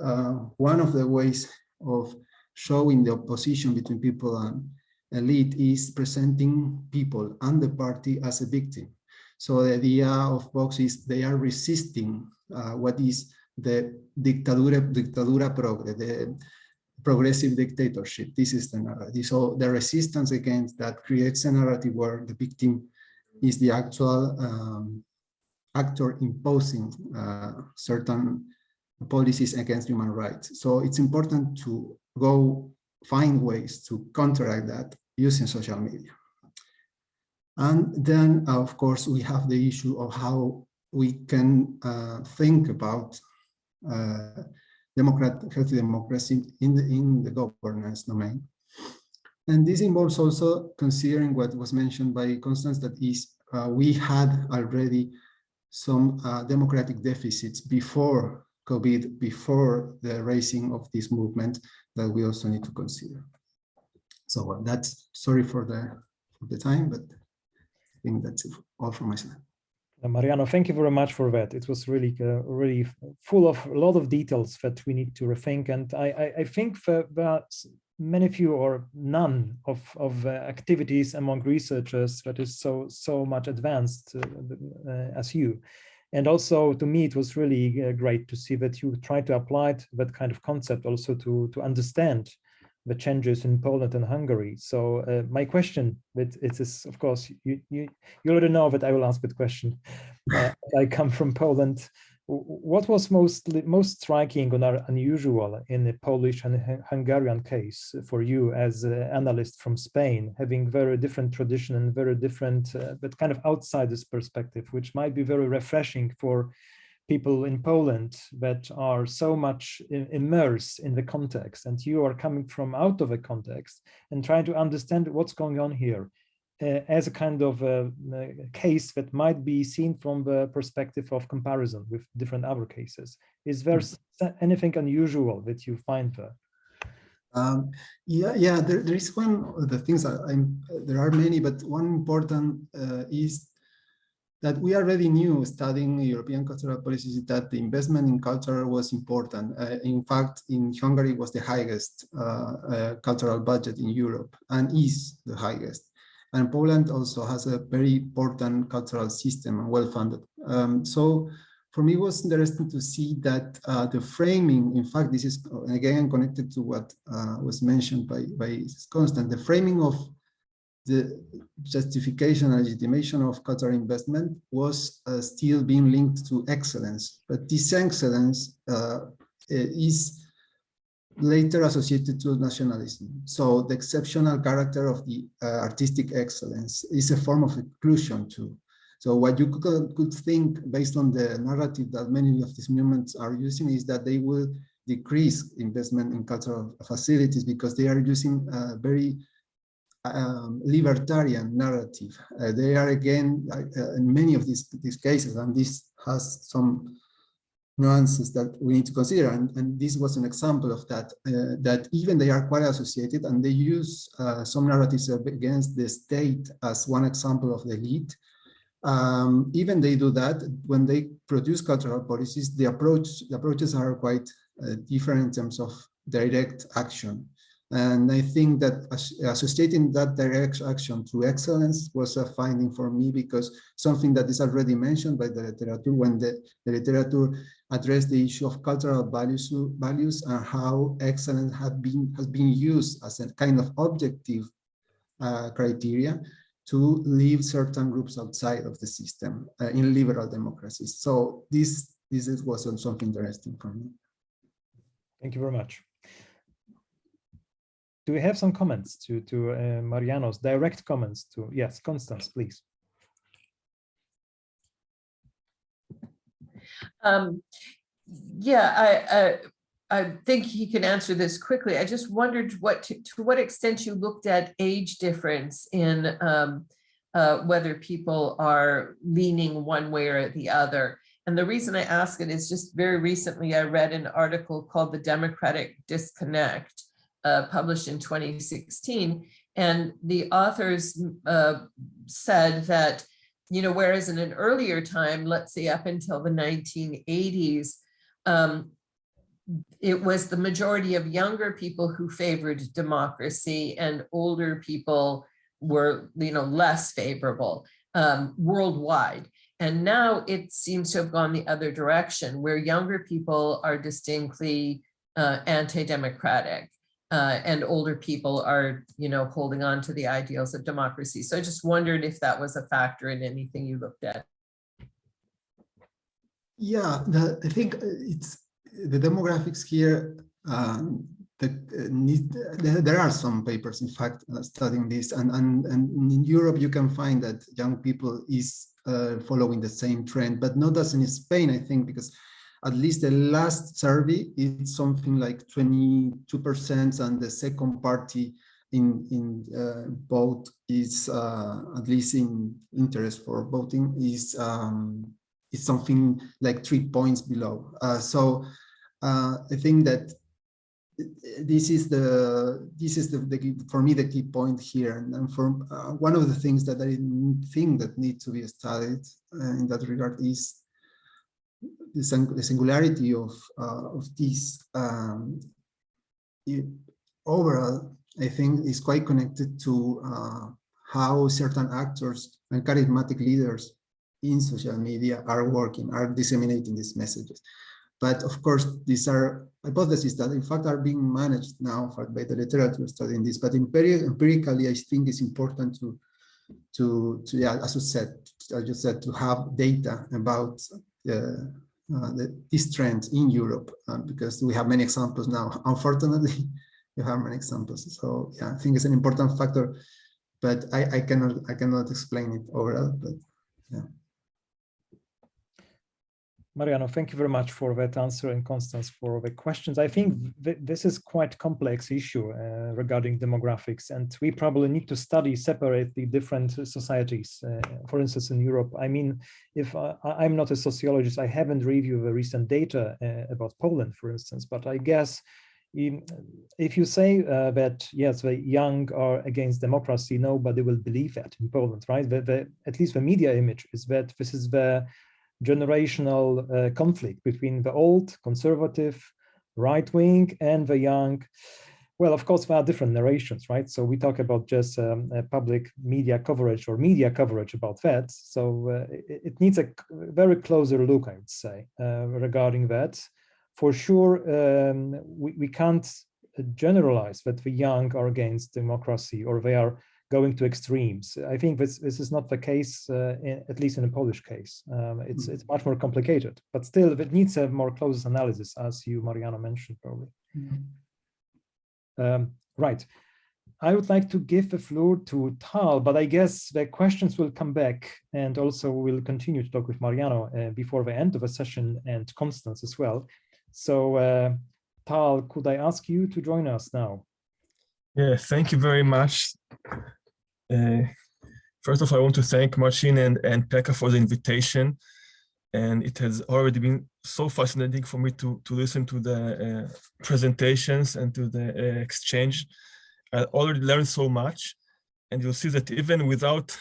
one of the ways of showing the opposition between people and elite is presenting people and the party as a victim. So the idea of Vox is they are resisting what is the dictadura progre, the progressive dictatorship. This is the narrative. So the resistance against that creates a narrative where the victim is the actual actor imposing certain policies against human rights. So it's important to go find ways to counteract that using social media. And then, of course, we have the issue of how we can think about healthy democracy in the governance domain. And this involves also considering what was mentioned by Constance, that is, we had already some democratic deficits before COVID, before the raising of this movement, that we also need to consider. So that's, sorry for the time, but I think that's all from my side. Mariano, thank you very much for that. It was really, really full of a lot of details that we need to rethink. And I think that many of you or none of activities among researchers that is so much advanced as you. And also to me, it was really great to see that you try to apply that kind of concept also to understand the changes in Poland and Hungary. So my question, it is, of course, you already know that I will ask that question. I come from Poland. What was most striking or unusual in the Polish and Hungarian case for you as an analyst from Spain, having very different tradition and very different, but kind of outsider's perspective, which might be very refreshing for people in Poland that are so much immersed in the context, and you are coming from out of a context and trying to understand what's going on here as a kind of a case that might be seen from the perspective of comparison with different other cases. Is there anything unusual that you find there? Yeah, there is one of the things there are many, but one important is that we already knew studying European cultural policies that the investment in culture was important. In fact, in Hungary it was the highest cultural budget in Europe and is the highest. And Poland also has a very important cultural system and well-funded. So for me, it was interesting to see that the framing, in fact, this is again connected to what was mentioned by Constant, the framing of the justification and legitimation of Qatar investment was still being linked to excellence, but this excellence is later associated to nationalism. So the exceptional character of the artistic excellence is a form of inclusion too. So what you could think based on the narrative that many of these movements are using is that they will decrease investment in cultural facilities because they are using a very libertarian narrative. They are again, in many of these cases, and this has some nuances that we need to consider, and this was an example of that, that even they are quite associated, and they use some narratives against the state as one example of the elite. Even they do that when they produce cultural policies, the approaches are quite different in terms of direct action. And I think that associating that direct action to excellence was a finding for me, because something that is already mentioned by the literature, when the literature addressed the issue of cultural values and how excellence has been used as a kind of objective criteria to leave certain groups outside of the system in liberal democracies. So this was something interesting for me. Thank you very much. Do we have some comments to Mariano's direct comments to, yes, Constance, please. Yeah, I think he can answer this quickly. I just wondered to what extent you looked at age difference in whether people are leaning one way or the other. And the reason I ask it is just very recently I read an article called The Democratic Disconnect, published in 2016. And the authors said that, you know, whereas in an earlier time, let's say up until the 1980s, it was the majority of younger people who favored democracy, and older people were, you know, less favorable worldwide. And now it seems to have gone the other direction, where younger people are distinctly anti-democratic, and older people are, you know, holding on to the ideals of democracy. So I just wondered if that was a factor in anything you looked at. Yeah, I think it's the demographics here. There are some papers, in fact, studying this, and in Europe you can find that young people is following the same trend, but not as in Spain, I think, because at least the last survey is something like 22%, and the second party in vote is at least in interest for voting is something like 3 points below. So I think that this is for me the key point here, and for one of the things that I think that need to be studied in that regard is the singularity of this overall. I think is quite connected to how certain actors and charismatic leaders in social media are disseminating these messages. But of course, these are hypotheses that in fact are being managed now by the literature studying this. But empirically, I think it's important to yeah, as you said, to have data about these trends in Europe, because we have many examples now. Unfortunately, you have many examples. So yeah, I think it's an important factor, but I cannot explain it overall. But yeah. Mariano, thank you very much for that answer, and Constance for the questions. I think this is quite complex issue regarding demographics, and we probably need to study separately different societies. For instance, in Europe, I mean, if I'm not a sociologist, I haven't reviewed the recent data about Poland, for instance, but I guess if you say that, yes, the young are against democracy, nobody will believe that in Poland, right? At least the media image is that this is the generational conflict between the old conservative right wing and the young. well, of course, there are different narrations, right? So we talk about just public media coverage or media coverage about that. So it needs a very closer look, I would say, regarding that. For sure, we can't generalize that the young are against democracy or they are going to extremes. I think this is not the case, at least in a Polish case. It's much more complicated, but still it needs a more close analysis, as you, Mariano, mentioned probably. Right. I would like to give the floor to Tal, but I guess the questions will come back, and also we'll continue to talk with Mariano before the end of the session, and Constance as well. So Tal, could I ask you to join us now? Yeah, thank you very much. First of all, I want to thank Marcin and Pekka for the invitation. And it has already been so fascinating for me to listen to the presentations and to the exchange. I already learned so much. And you'll see that even without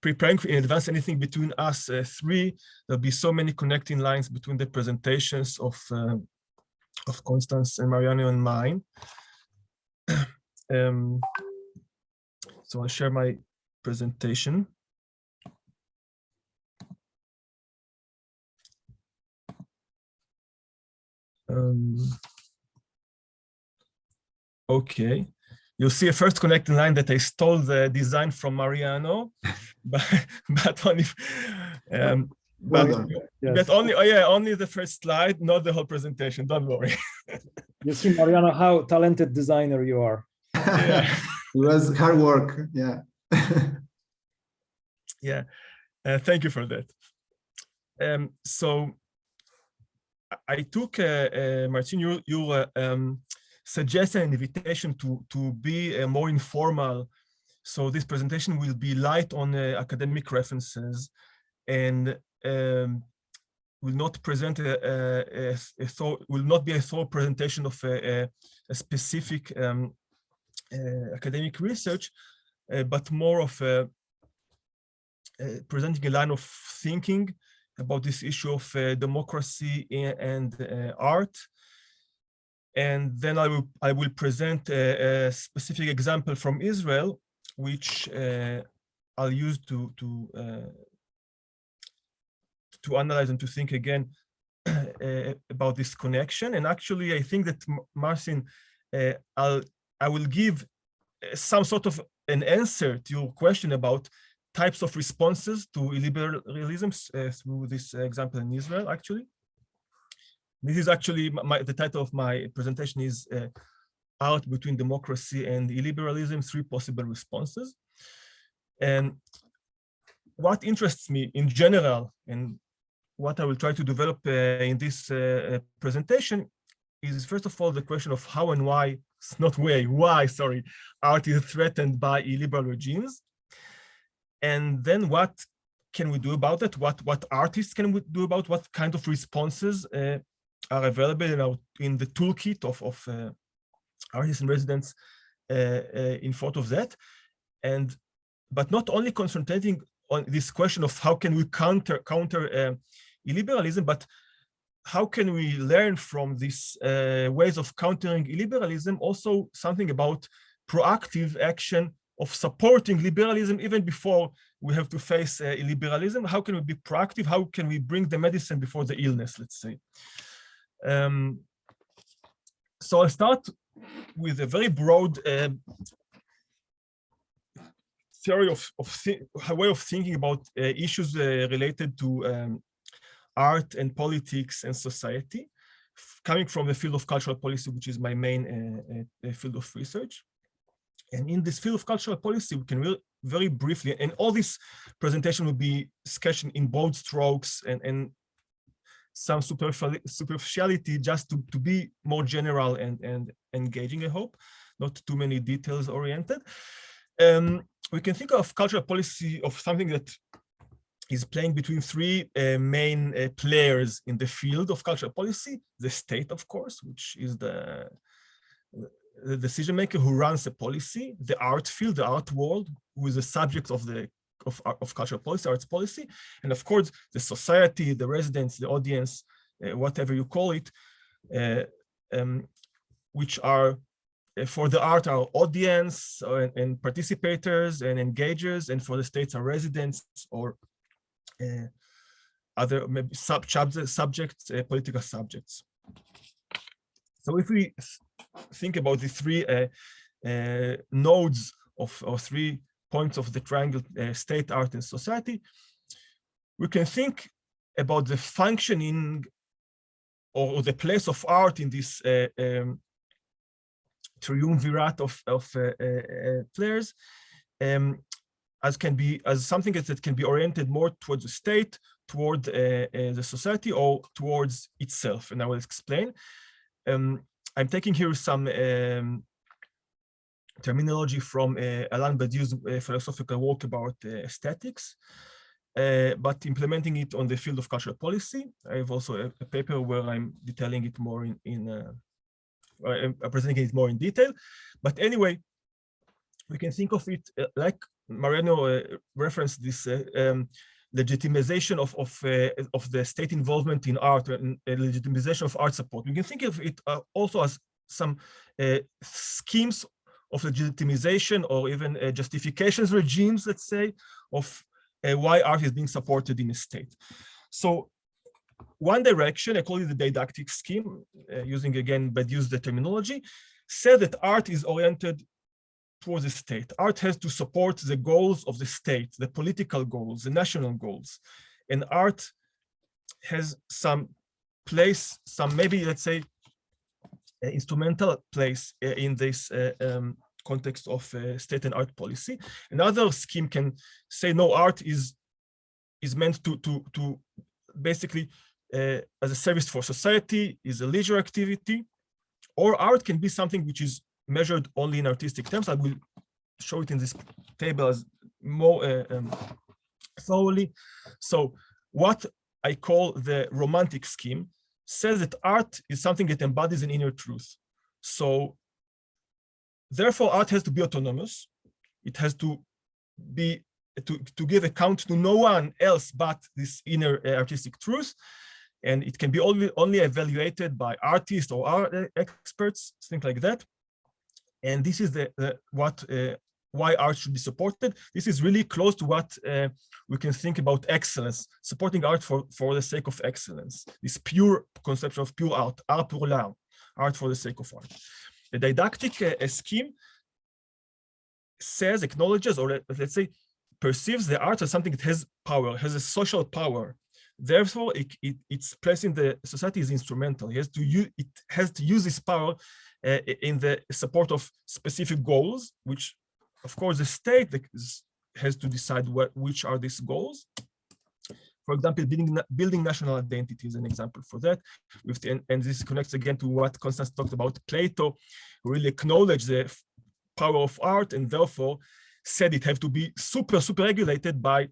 preparing in advance anything between us three, there'll be so many connecting lines between the presentations of Constance and Mariano and mine. So I'll share my presentation. Okay, you'll see a first connecting line that I stole the design from Mariano, but only but only the first slide, not the whole presentation. Don't worry. You see, Mariano, how talented designer you are. Yeah. It was hard work. Yeah. Yeah. Thank you for that. So I took Marcin, you suggested an invitation to be more informal. So this presentation will be light on academic references, and will not present will not be a thorough presentation of a specific academic research, but more of presenting a line of thinking about this issue of democracy and art. And then I will present a specific example from Israel, which I'll use to analyze and to think again about this connection. And actually, I think that Marcin, I will give some sort of an answer to your question about types of responses to illiberalism through this example in Israel, actually. This is actually the title of my presentation is Art Between Democracy and Illiberalism, 3 Possible Responses. And what interests me in general, and what I will try to develop in this presentation, is first of all the question of how and why, not why, sorry, art is threatened by illiberal regimes. And then what can we do about it? What artists can we do about what kind of responses are available in the toolkit of artists and residents in front of that? But not only concentrating on this question of how can we counter illiberalism, but how can we learn from these ways of countering illiberalism also something about proactive action of supporting liberalism even before we have to face illiberalism? How can we be proactive? How can we bring the medicine before the illness, let's say? So I'll start with a very broad theory way of thinking about issues related to art and politics and society, coming from the field of cultural policy, which is my main field of research. And in this field of cultural policy, we can very briefly, and all this presentation will be sketched in broad strokes and some superficiality, just to be more general and engaging, I hope, not too many details oriented. We can think of cultural policy of something that is playing between 3 main players in the field of cultural policy: the state, of course, which is the decision maker who runs the policy; the art field, the art world, who is the subject of cultural policy, arts policy; and of course the society, the residents, the audience, whatever you call it, which are for the art are audience and participators and engagers, and for the states are residents or other maybe subjects, political subjects. So if we think about the three nodes or 3 points of the triangle, state, art, and society, we can think about the functioning or the place of art in this triumvirate of players, as something that can be oriented more towards the state, toward the society, or towards itself, and I will explain. I'm taking here some terminology from Alain Badiou's philosophical work about aesthetics, but implementing it on the field of cultural policy. I have also a paper where I'm detailing it more I'm presenting it more in detail. But anyway, we can think of it like Mariano referenced this legitimization of the state involvement in art and legitimization of art support. We can think of it also as some schemes of legitimization or even justifications regimes, let's say, of why art is being supported in a state. So one direction, I call it the didactic scheme, using again Badiou's the terminology, said that art is oriented towards the state. Art has to support the goals of the state, the political goals, the national goals. And art has some place, some maybe, let's say, instrumental place in this context of state and art policy. Another scheme can say, no, art is meant to basically as a service for society, is a leisure activity, or art can be something which is measured only in artistic terms. I will show it in this table as more thoroughly. So what I call the romantic scheme says that art is something that embodies an inner truth. So therefore, art has to be autonomous. It has to be to give account to no one else but this inner artistic truth. And it can be only evaluated by artists or art experts, things like that. And this is why art should be supported. This is really close to what we can think about excellence, supporting art for the sake of excellence. This pure conception of pure art pour l'art, art for the sake of art. The didactic scheme says, acknowledges, or let's say, perceives the art as something that has power, has a social power. Therefore, its place in the society is instrumental. It has to use this power in the support of specific goals, which, of course, the state has to decide which are these goals. For example, building national identity is an example for that. And this connects again to what Constance talked about. Plato really acknowledged the power of art, and therefore said it have to be super regulated by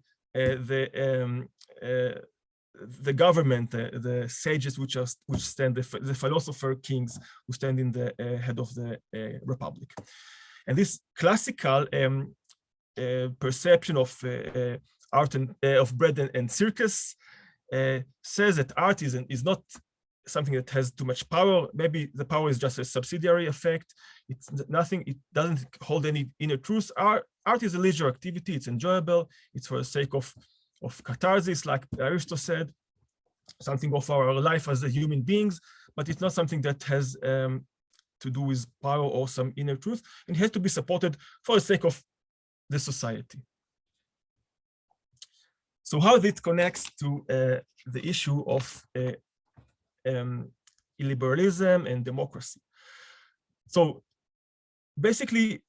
the government, the sages which stand, the philosopher kings who stand in the head of the republic. And this classical perception of art and of bread and circus says that art is not something that has too much power. Maybe the power is just a subsidiary effect. It's nothing. It doesn't hold any inner truth. Art is a leisure activity. It's enjoyable. It's for the sake of catharsis, like Aristotle said, something of our life as human beings, but it's not something that has to do with power or some inner truth, and it has to be supported for the sake of the society. So how this connects to the issue of illiberalism and democracy? So basically,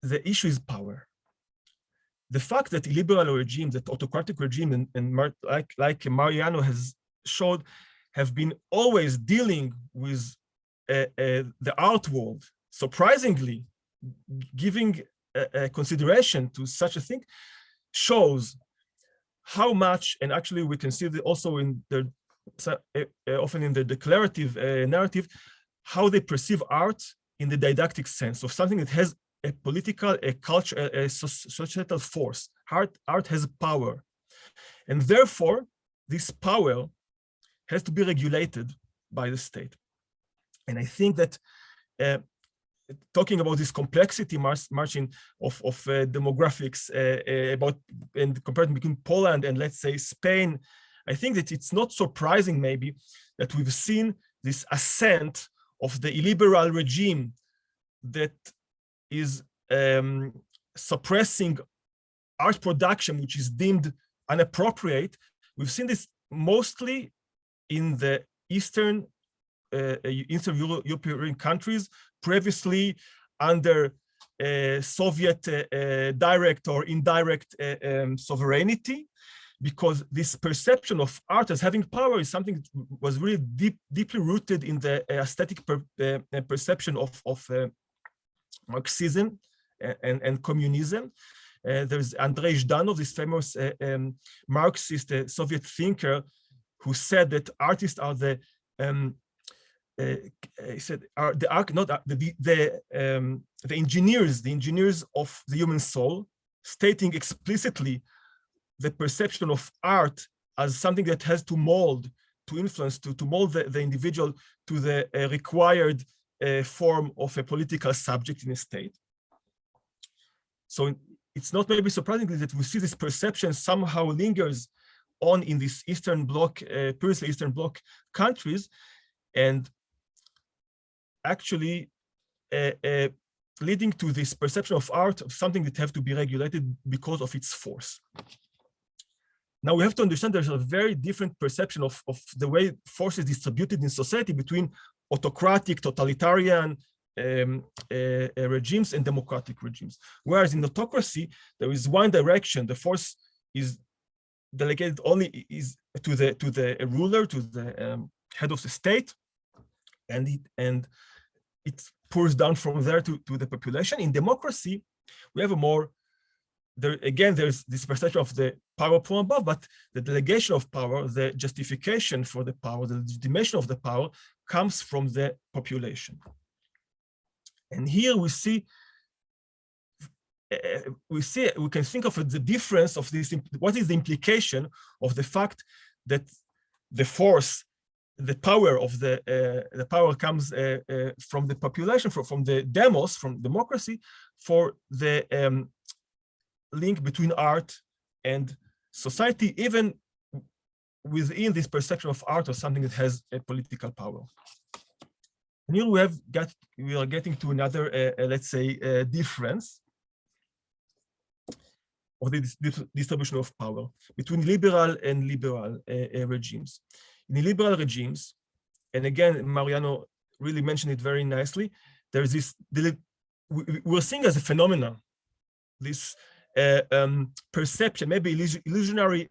the issue is power. The fact that illiberal regimes, that autocratic regime, and like Mariano has showed, have been always dealing with the art world, surprisingly giving consideration to such a thing, shows how much, and actually we can see that also in the often in the declarative narrative, how they perceive art in the didactic sense of something that has a political, a culture, a societal force. Art has power, and therefore this power has to be regulated by the state. And I think that talking about this complexity, Marcin, of demographics about and comparison between Poland and, let's say, Spain, I think that it's not surprising maybe that we've seen this ascent of the illiberal regime that is suppressing art production, which is deemed inappropriate. We've seen this mostly in the Eastern European countries, previously under Soviet direct or indirect sovereignty, because this perception of art as having power is something that was really deeply rooted in the aesthetic perception of Marxism and communism. There's Andrei Zhdanov, this famous Marxist Soviet thinker, who said that artists are the engineers of the human soul, stating explicitly the perception of art as something that has to mold, to influence, to mold the individual to the required form of a political subject in a state. So it's not maybe surprisingly that we see this perception somehow lingers on in this Eastern Bloc, previously Eastern Bloc countries, and actually leading to this perception of art of something that have to be regulated because of its force. Now we have to understand there's a very different perception of the way force is distributed in society between autocratic, totalitarian regimes and democratic regimes. Whereas in autocracy, there is one direction. The force is delegated only to the ruler, to the head of the state, and it pours down from there to the population. In democracy, we have a more, there's this perception of the power from above, but the delegation of power, the justification for the power, the legitimation of the power comes from the population. And here we can think of the difference of this. What is the implication of the fact that the force, the power of the power comes from the population, from the demos, from democracy, for the link between art and society, even within this perception of art as something that has a political power. And here we are getting to another, let's say, difference of the distribution of power between liberal and liberal regimes. In liberal regimes, and again, Mariano really mentioned it very nicely, there's this, we're seeing as a phenomenon, this perception, maybe illusionary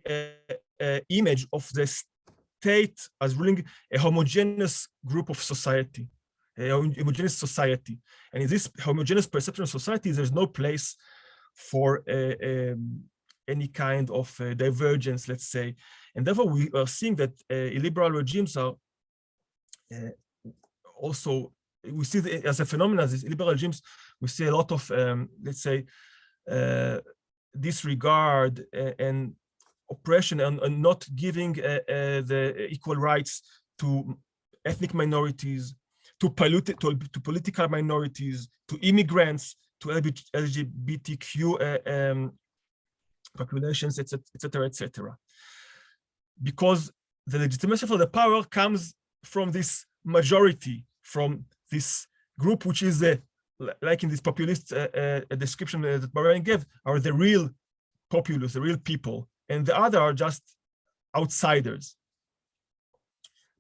image of the state as ruling a homogeneous group of society, a homogeneous society. And in this homogeneous perception of society, there's no place for any kind of divergence, let's say. And therefore, we are seeing that illiberal regimes are also, we see as a phenomenon, these illiberal regimes, we see a lot of, let's say, disregard and oppression and not giving the equal rights to ethnic minorities, to political minorities, to immigrants, to LGBTQ populations, etc., etc. Because the legitimacy for the power comes from this majority, from this group, which is like in this populist description that Marian gave, are the real populace, the real people, and the other are just outsiders.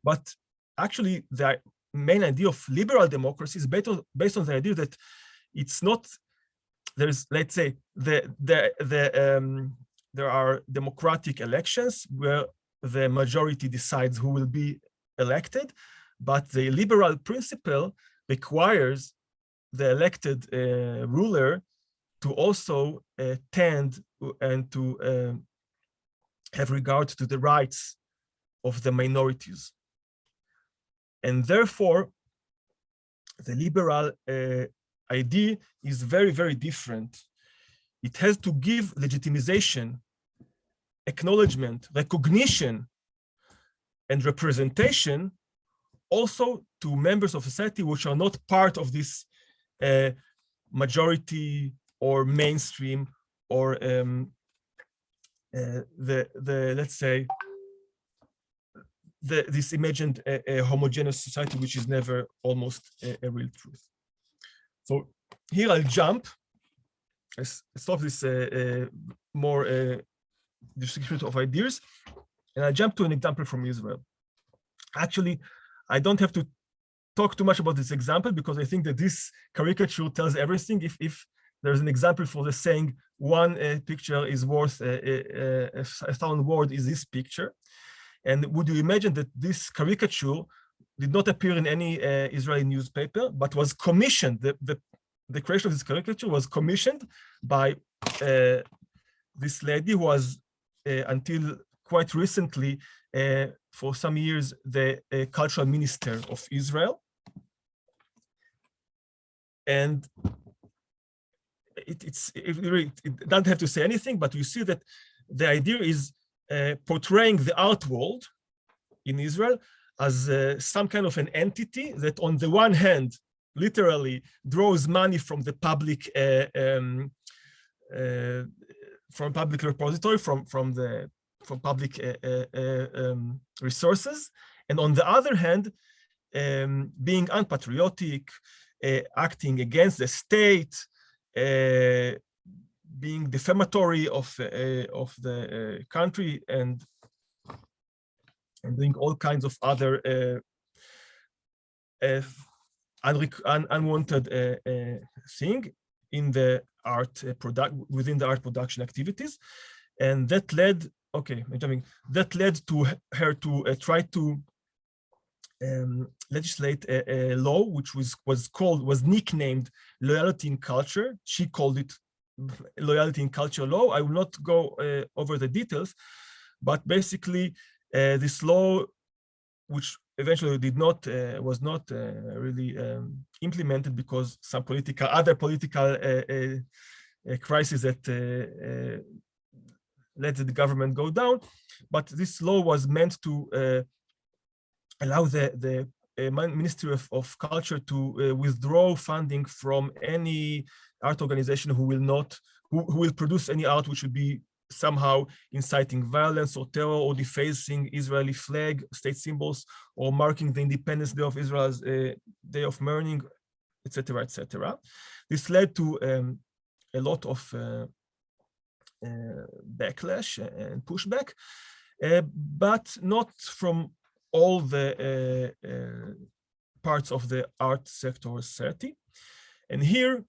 But actually, the main idea of liberal democracy is based on the idea that it's not, there's, let's say, there are democratic elections where the majority decides who will be elected, but the liberal principle requires the elected ruler to also tend and to have regard to the rights of the minorities. And therefore, the liberal idea is very, very different. It has to give legitimization, acknowledgement, recognition, and representation also to members of society which are not part of this majority or mainstream or let's say this imagined homogeneous society, which is never almost a real truth. So here I'll jump. I stop this more distribution of ideas, and I jump to an example from Israel. Actually, I don't have to talk too much about this example because I think that this caricature tells everything. If there's an example for the saying one picture is worth a thousand words, is this picture. And would you imagine that this caricature did not appear in any Israeli newspaper, but was commissioned, the creation of this caricature was commissioned by this lady who was until quite recently, for some years, the cultural minister of Israel. And it doesn't have to say anything, but you see that the idea is portraying the art world in Israel as some kind of an entity that on the one hand, literally draws money from the public repository, from public resources, and on the other hand, being unpatriotic, acting against the state, being defamatory of the country, and doing all kinds of other unwanted thing in the art within the art production activities, and that led. Okay, that led to her to try to legislate a law which was nicknamed Loyalty in Culture. She called it Loyalty in Culture Law. I will not go over the details, but basically this law, which eventually was not really implemented because some other political crisis that let the government go down, but this law was meant to allow the Ministry of Culture to withdraw funding from any art organization who will produce any art which would be somehow inciting violence or terror or defacing Israeli flag, state symbols, or marking the Independence Day of Israel as a day of mourning, etc., etc. This led to a lot of backlash and pushback, but not from all the parts of the art sector or society. And here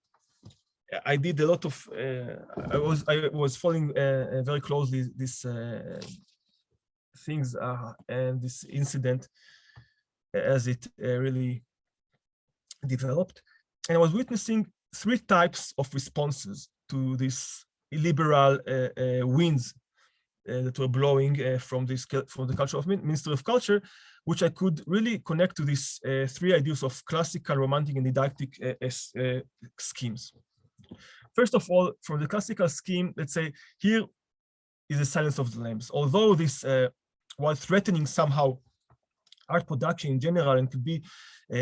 I did a lot of, I was following very closely these things and this incident as it really developed. And I was witnessing three types of responses to this illiberal winds that were blowing from the culture of Ministry of Culture, which I could really connect to these three ideas of classical, romantic, and didactic schemes. First of all, from the classical scheme, let's say here is the silence of the lambs. Although this, while threatening somehow art production in general and could be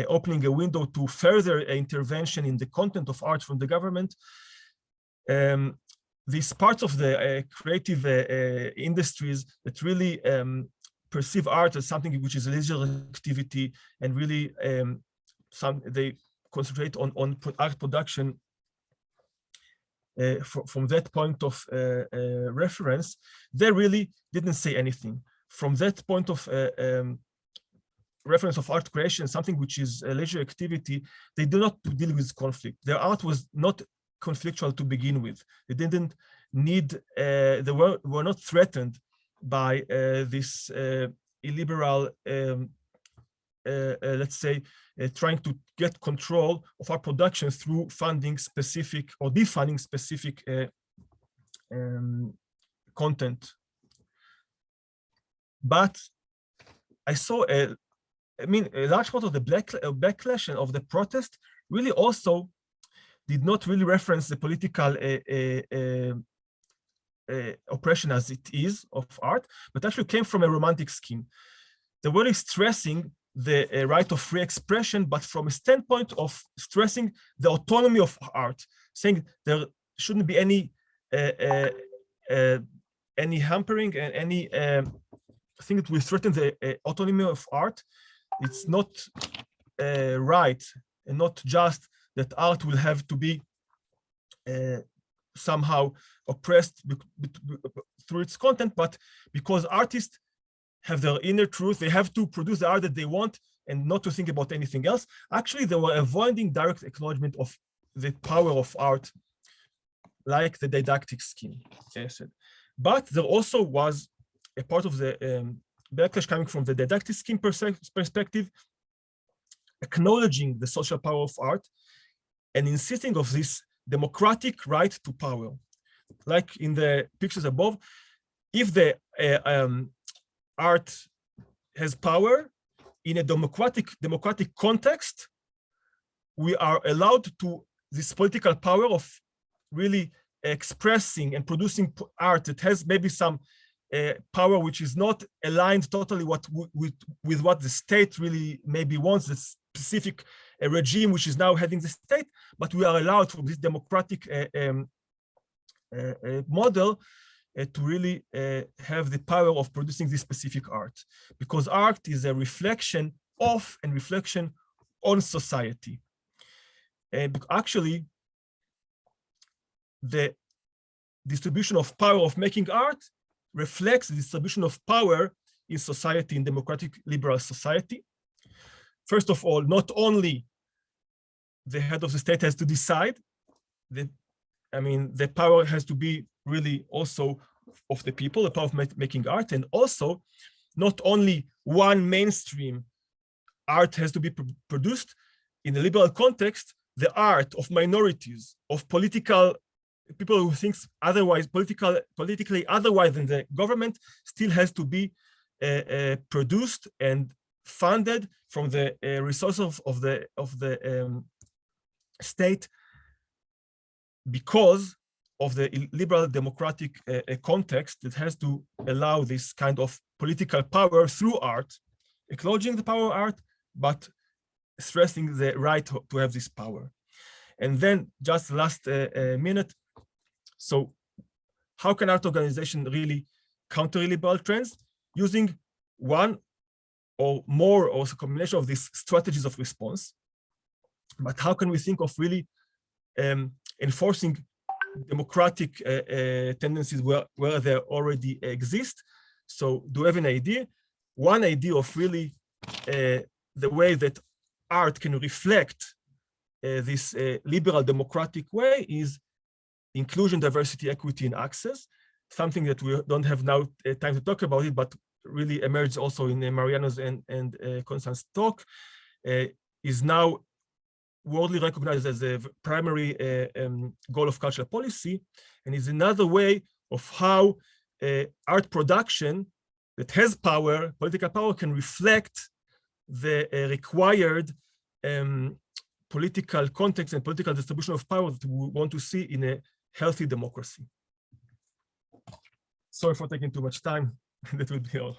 opening a window to further intervention in the content of art from the government, these parts of the creative industries that really perceive art as something which is a leisure activity and really they concentrate on art production from that point of reference, they really didn't say anything. From that point of reference of art creation, something which is a leisure activity, they do not deal with conflict. Their art was not conflictual to begin with. They didn't need, they were not threatened by this illiberal, let's say, trying to get control of our production through funding specific or defunding specific content. But I saw a large part of the backlash and of the protest really also did not really reference the political oppression as it is of art, but actually came from a romantic scheme. They were stressing the right of free expression, but from a standpoint of stressing the autonomy of art, saying there shouldn't be any hampering and any thing that will threaten the autonomy of art. It's not right and not just that art will have to be somehow oppressed through its content, but because artists have their inner truth, they have to produce the art that they want and not to think about anything else. Actually, they were avoiding direct acknowledgement of the power of art, like the didactic scheme. But there also was a part of the backlash coming from the didactic scheme perspective, acknowledging the social power of art and insisting of this democratic right to power. Like in the pictures above, if the art has power in a democratic context, we are allowed to this political power of really expressing and producing art that has maybe some power which is not aligned totally with what the state really maybe wants, the specific regime which is now heading the state, but we are allowed from this democratic model to really have the power of producing this specific art, because art is a reflection of and reflection on society. Actually, the distribution of power of making art reflects the distribution of power in society, in democratic liberal society. First of all, not only the head of the state has to decide, the power has to be really also of the people, the power of making art, and also not only one mainstream art has to be produced. In a liberal context, the art of minorities, of political people who think otherwise, politically otherwise than the government, still has to be produced and funded from the resources of the state, because of the liberal democratic context that has to allow this kind of political power through art, acknowledging the power of art, but stressing the right to have this power. And then just last minute, so how can art organization really counter liberal trends? Using one or more or a combination of these strategies of response. But how can we think of really enforcing democratic tendencies where they already exist? So do you have an idea? One idea of really the way that art can reflect this liberal democratic way is inclusion, diversity, equity, and access, something that we don't have now time to talk about it, but really emerged also in Mariano's and Constance's talk, is now widely recognized as a primary goal of cultural policy, and is another way of how art production that has power, political power, can reflect the required political context and political distribution of power that we want to see in a healthy democracy. Sorry for taking too much time. That would be all.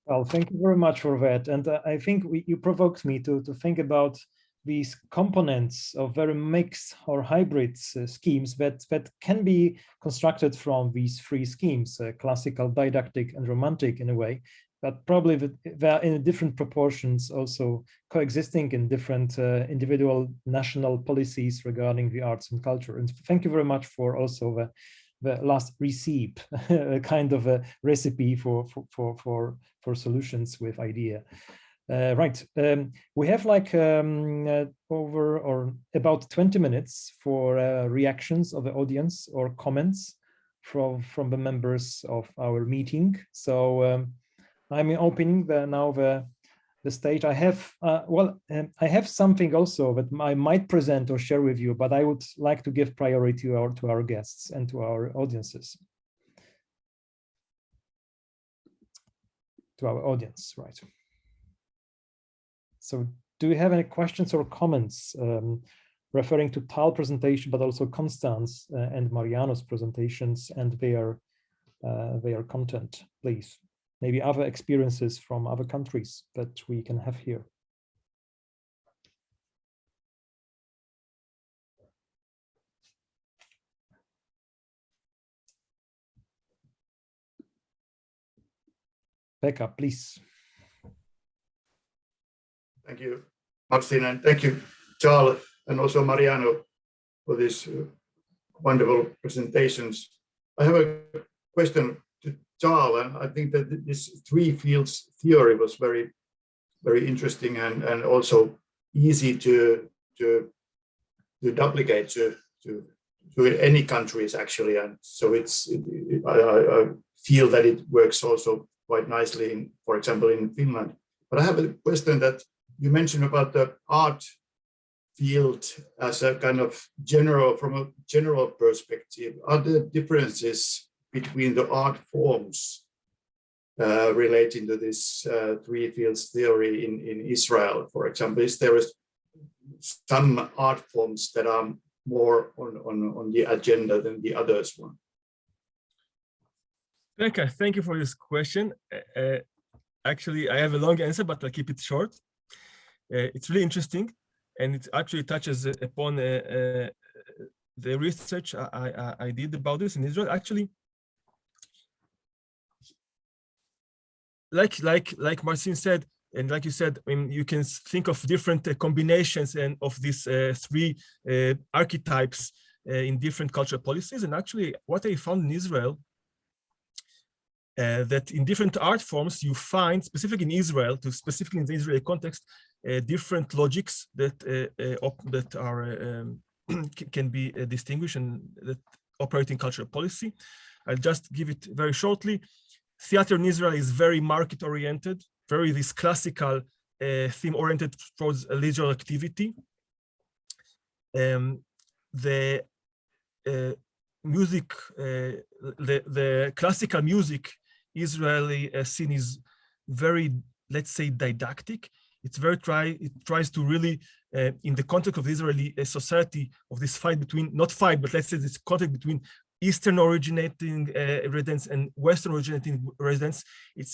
Well, thank you very much for that. And I think you provoked me to think about these components of very mixed or hybrid schemes that can be constructed from these three schemes, classical, didactic, and romantic in a way, but probably they're in different proportions, also coexisting in different individual national policies regarding the arts and culture. And thank you very much for also the last recipe, kind of a recipe for solutions with idea. Right, we have like over or about 20 minutes for reactions of the audience or comments from the members of our meeting. So I'm opening now the stage. I have I have something also that I might present or share with you, but I would like to give priority to our guests and to our audiences. To our audience, right. So do you have any questions or comments referring to Tal presentation, but also Constance and Mariano's presentations and their content, please? maybe other experiences from other countries that we can have here. Pekka, please. Thank you, Martin, and thank you, Charles, and also Mariano, for these wonderful presentations. I have a question to Charles, and I think that this three fields theory was very, very interesting and also easy to duplicate to any countries actually, and so I feel that it works also quite nicely in, for example, in Finland. But I have a question that you mentioned about the art field as a kind of general, from a general perspective. Are there differences between the art forms relating to this three fields theory in Israel, for example? Is there some art forms that are more on the agenda than the others one? Pekka, thank you for this question. Actually, I have a long answer, but I'll keep it short. It's really interesting, and it actually touches upon the research I did about this in Israel. Actually, like Marcin said, and like you said, I mean, you can think of different combinations and of these three archetypes in different cultural policies. And actually, what I found in Israel, that in different art forms, you find, specifically in Israel, specifically in the Israeli context, different logics that are can be distinguished and that operate in cultural policy. I'll just give it very shortly. Theater in Israel is very market-oriented, very this classical theme-oriented towards leisure activity. The music, the classical music Israeli scene is very, let's say, didactic. It's very it tries to really, in the context of the Israeli society, of this fight between, not fight, but let's say this conflict between Eastern originating residents and Western originating residents.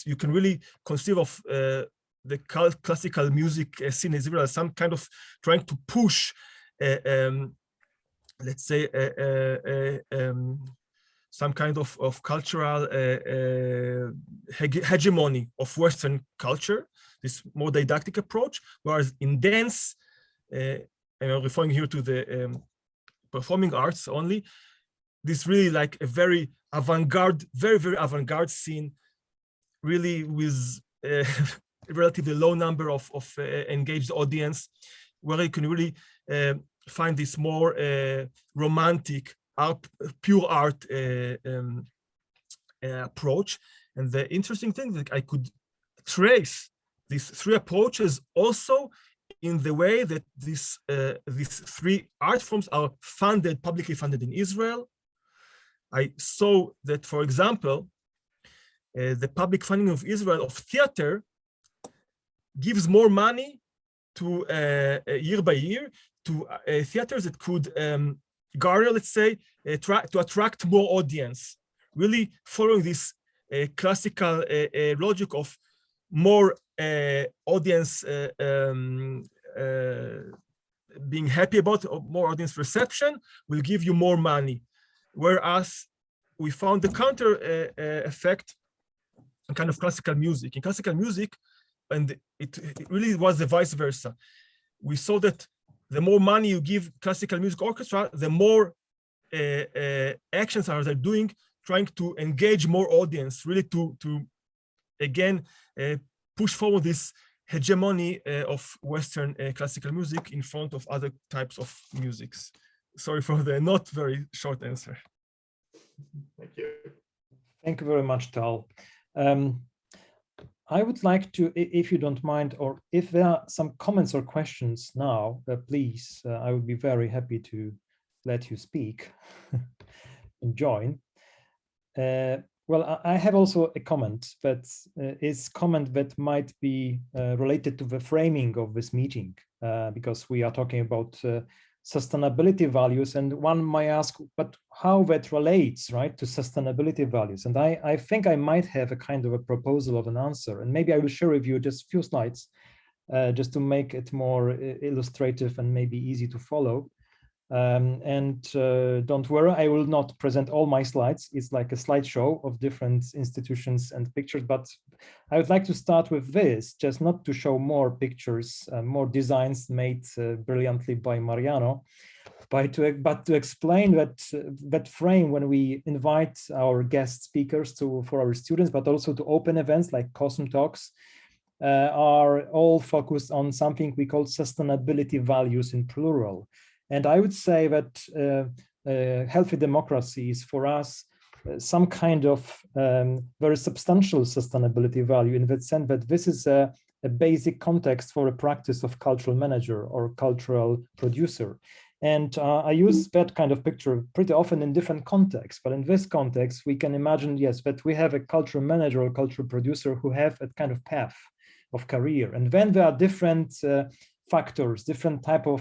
You can really conceive of the classical music scene in Israel as some kind of trying to push, let's say, some kind of cultural hegemony of Western culture, this more didactic approach, whereas in dance, and I'm referring here to the performing arts only, this really like a very avant-garde, very, very avant-garde scene, really with a relatively low number of engaged audience, where you can really find this more romantic, pure art approach. And the interesting thing that I could trace these three approaches also in the way that these three art forms are funded, publicly funded in Israel. I saw that, for example, the public funding of Israel of theater gives more money to year by year to theaters that could garner, let's say, to attract more audience, really following this classical logic of more audience being happy about, more audience reception will give you more money. Whereas we found the counter effect in kind of classical music. In classical music, and it really was the vice versa. We saw that the more money you give classical music orchestra, the more actions are they doing, trying to engage more audience, really to again push forward this hegemony of Western classical music in front of other types of musics. Sorry for the not very short answer. Thank you. Thank you very much, Tal. I would like to, if you don't mind, or if there are some comments or questions now, please, I would be very happy to let you speak and join. Well, I have also a comment, but it's comment that might be related to the framing of this meeting, because we are talking about sustainability values. And one might ask, but how that relates, right, to sustainability values? And I think I might have a kind of a proposal of an answer, and maybe I will share with you just a few slides just to make it more illustrative and maybe easy to follow. Don't worry, I will not present all my slides. It's like a slideshow of different institutions and pictures, but I would like to start with this, just not to show more pictures, more designs made brilliantly by Mariano, but to explain that frame when we invite our guest speakers for our students, but also to open events like COSM Talks, are all focused on something we call sustainability values in plural. And I would say that healthy democracy is for us some kind of very substantial sustainability value, in the sense that this is a basic context for a practice of cultural manager or cultural producer. And I use that kind of picture pretty often in different contexts, but in this context, we can imagine, yes, that we have a cultural manager or cultural producer who have a kind of path of career. And then there are different factors, different type of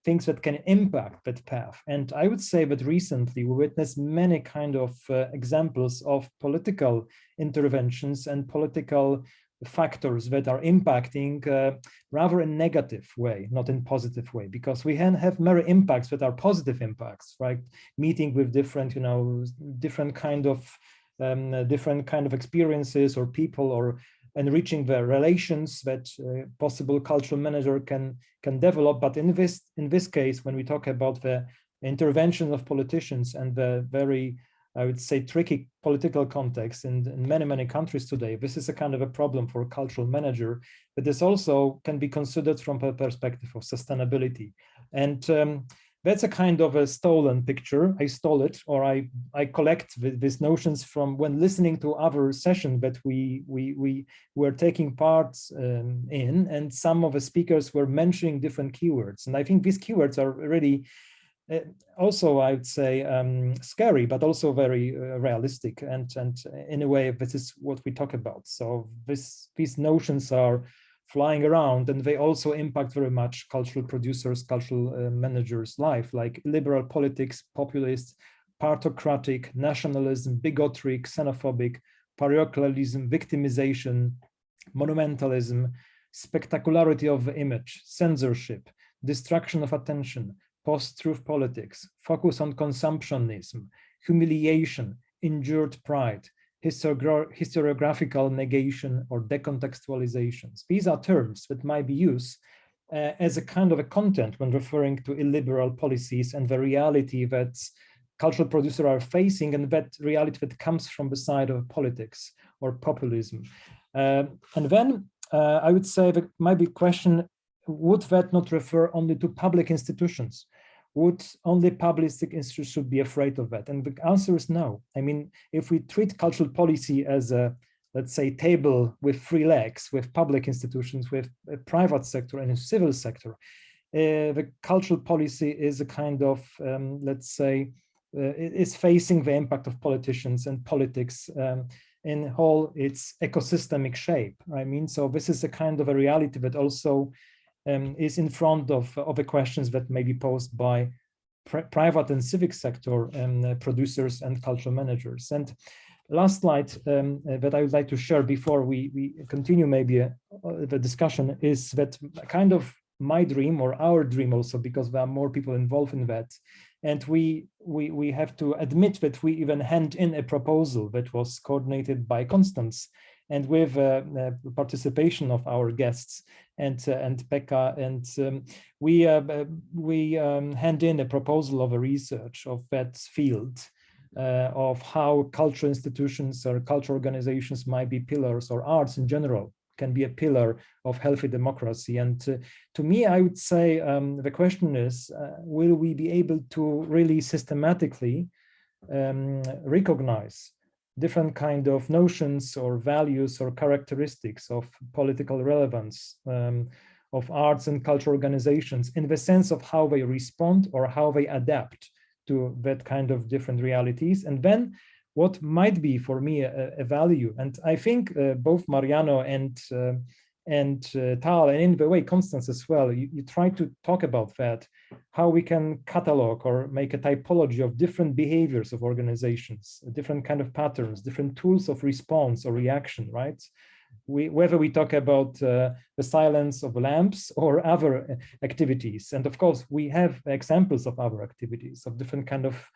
things that can impact that path. And I would say that recently we witnessed many kind of examples of political interventions and political factors that are impacting rather in negative way, not in positive way, because we have many impacts that are positive impacts, right? Meeting with different, different kind of experiences or people, or enriching the relations that possible cultural manager can develop. But in this case, when we talk about the intervention of politicians and the very, I would say, tricky political context in many countries today, this is a kind of a problem for a cultural manager, but this also can be considered from a perspective of sustainability. And that's a kind of a stolen picture. I stole it, or I collect these notions from when listening to other sessions that we were taking part in, and some of the speakers were mentioning different keywords. And I think these keywords are really also, I would say, scary, but also very realistic. And in a way, this is what we talk about. So these notions are flying around, and they also impact very much cultural producers, cultural managers' life, like liberal politics, populist, partocratic, nationalism, bigotry, xenophobic, parochialism, victimization, monumentalism, spectacularity of the image, censorship, distraction of attention, post-truth politics, focus on consumptionism, humiliation, injured pride, historiographical negation, or decontextualizations. These are terms that might be used as a kind of a content when referring to illiberal policies and the reality that cultural producers are facing, and that reality that comes from the side of politics or populism. And then I would say that might be a question, would that not refer only to public institutions? Would only public institutions should be afraid of that? And the answer is no. I mean, if we treat cultural policy as a, let's say, table with 3 legs, with public institutions, with a private sector and a civil sector, the cultural policy is a kind of, let's say, is facing the impact of politicians and politics in whole its ecosystemic shape. I mean, so this is a kind of a reality that also is in front of the questions that may be posed by private and civic sector producers and cultural managers. And last slide that I would like to share before we continue maybe the discussion is that kind of my dream, or our dream also, because there are more people involved in that. And we have to admit that we even hand in a proposal that was coordinated by Constance, and with participation of our guests and Pekka, and we hand in a proposal of a research of that field of how cultural institutions or cultural organizations might be pillars, or arts in general can be a pillar of healthy democracy. And to me, I would say the question is, will we be able to really systematically recognize different kind of notions or values or characteristics of political relevance of arts and cultural organizations in the sense of how they respond or how they adapt to that kind of different realities, and then what might be for me a value. And I think both Mariano and and Tal, and in the way, Constance as well, you try to talk about that, how we can catalog or make a typology of different behaviors of organizations, different kind of patterns, different tools of response or reaction, right? Whether we talk about the silence of lamps or other activities. And of course, we have examples of other activities, of different kind of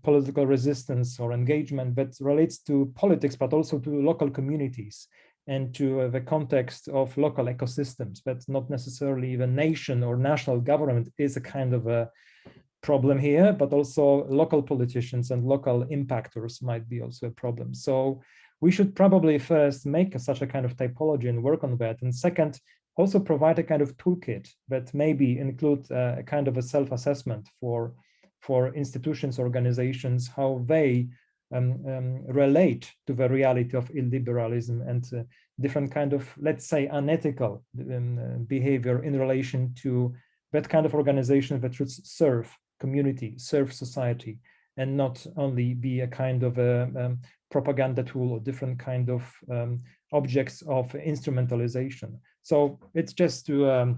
political resistance or engagement that relates to politics, but also to local communities and to the context of local ecosystems. But not necessarily the nation or national government is a kind of a problem here, but also local politicians and local impactors might be also a problem. So we should probably first make such a kind of typology and work on that. And second, also provide a kind of toolkit that maybe include a kind of a self-assessment for institutions, organizations, how they relate to the reality of illiberalism and different kind of, let's say, unethical behavior in relation to that kind of organization that should serve community, serve society, and not only be a kind of a propaganda tool or different kind of objects of instrumentalization. So it's just to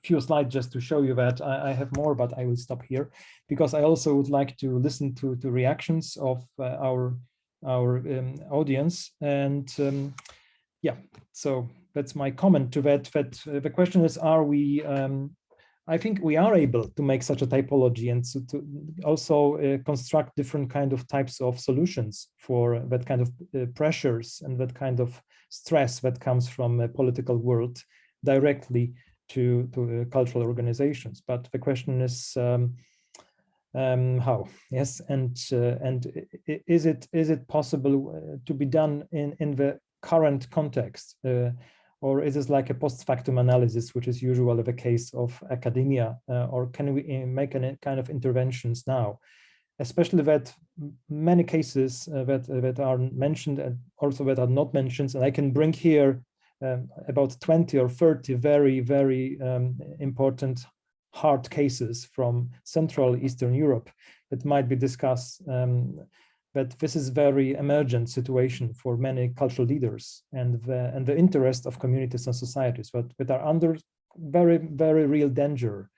few slides just to show you that. I have more, but I will stop here because I also would like to listen to reactions of our audience. And yeah, so that's my comment to that. That the question is, are we? I think we are able to make such a typology and so to also construct different kind of types of solutions for that kind of pressures and that kind of stress that comes from a political world directly to cultural organizations. But the question is how? Yes, and is it possible to be done in the current context? Or is this like a post factum analysis, which is usually the case of academia? Or can we make any kind of interventions now? Especially that many cases that are mentioned and also that are not mentioned, and I can bring here about 20 or 30 very, very important hard cases from Central Eastern Europe that might be discussed. But this is very emergent situation for many cultural leaders and the interest of communities and societies that are under very, very real danger.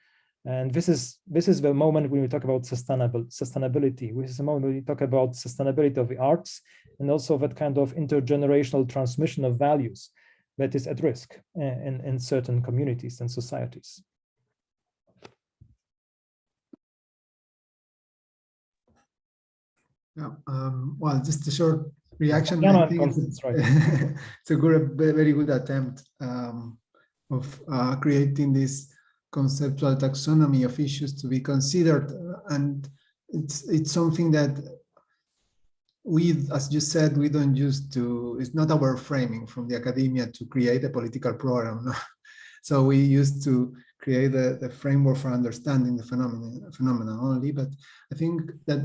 And this is the moment when we talk about sustainability. This is the moment when we talk about sustainability of the arts and also that kind of intergenerational transmission of values that is at risk in certain communities and societies. Yeah, well, just a short reaction. Yeah, I think it's a very good attempt of creating this conceptual taxonomy of issues to be considered, and it's something that we, as you said, we don't use to. It's not our framing from the academia to create a political program. No? So we used to create the framework for understanding the phenomena only. But I think that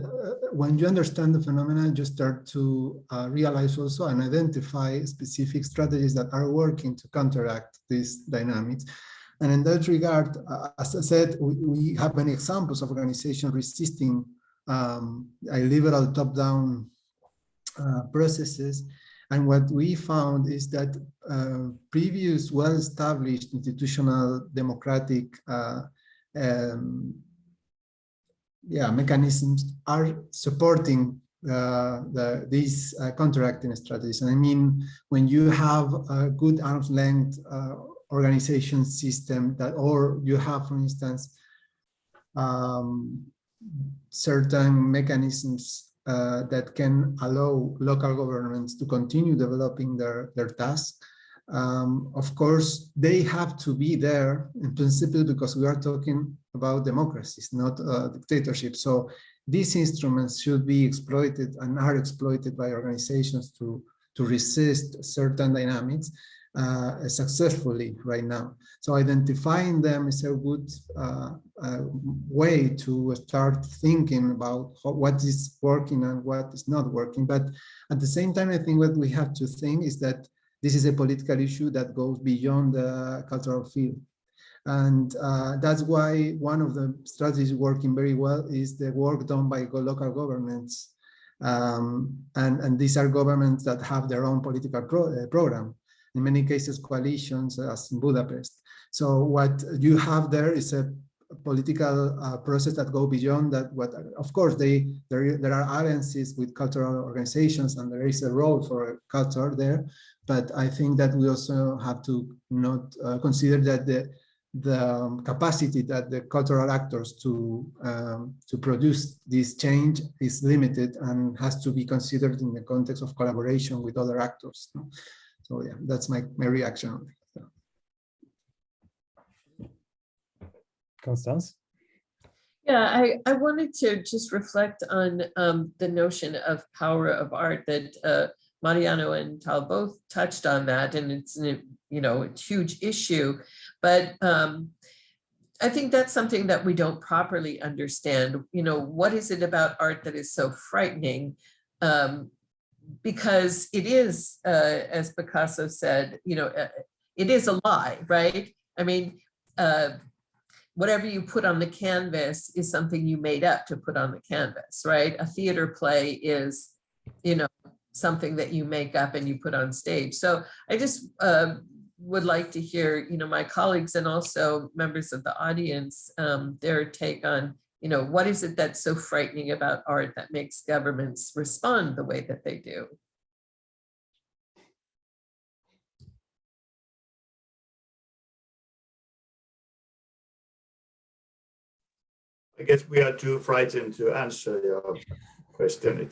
when you understand the phenomena, you start to realize also and identify specific strategies that are working to counteract these dynamics. And in that regard, as I said, we have many examples of organizations resisting illiberal top-down processes. And what we found is that previous well-established institutional democratic mechanisms are supporting these counteracting strategies. And I mean, when you have a good arm's length organization system that, or you have, for instance, certain mechanisms that can allow local governments to continue developing their tasks. Of course, they have to be there in principle because we are talking about democracies, not dictatorship. So these instruments should be exploited and are exploited by organizations to resist certain dynamics successfully right now. So identifying them is a good way to start thinking about what is working and what is not working. But at the same time, I think what we have to think is that this is a political issue that goes beyond the cultural field. And that's why one of the strategies working very well is the work done by local governments. And these are governments that have their own political program. in many cases coalitions, as in Budapest. So what you have there is a political process that go beyond that. What, of course, there are alliances with cultural organizations, and there is a role for culture there. But I think that we also have to not consider that the capacity that the cultural actors to produce this change is limited and has to be considered in the context of collaboration with other actors. So yeah, that's my reaction. Constance? Yeah, I wanted to just reflect on the notion of power of art that Mariano and Tal both touched on that, and it's a huge issue. But I think that's something that we don't properly understand. What is it about art that is so frightening? Because it is, as Picasso said, it is a lie, right? I mean, whatever you put on the canvas is something you made up to put on the canvas, right? A theater play is, something that you make up and you put on stage. So I just would like to hear, my colleagues and also members of the audience, their take on, what is it that's so frightening about art that makes governments respond the way that they do? I guess we are too frightened to answer your question.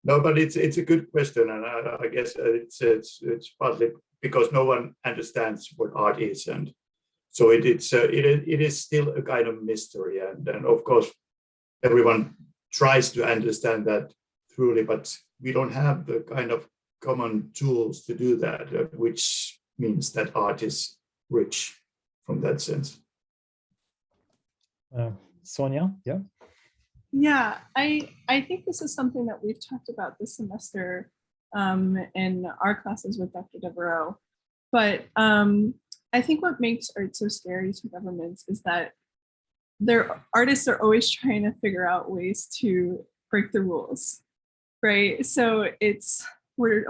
No, but it's a good question, and I guess it's partly because no one understands what art is, and so it is still a kind of mystery, and of course everyone tries to understand that truly, but we don't have the kind of common tools to do that, which means that art is rich from that sense. Sonia, yeah. Yeah, I think this is something that we've talked about this semester in our classes with Dr. Devereaux. But I think what makes art so scary to governments is that artists are always trying to figure out ways to break the rules, right? So they're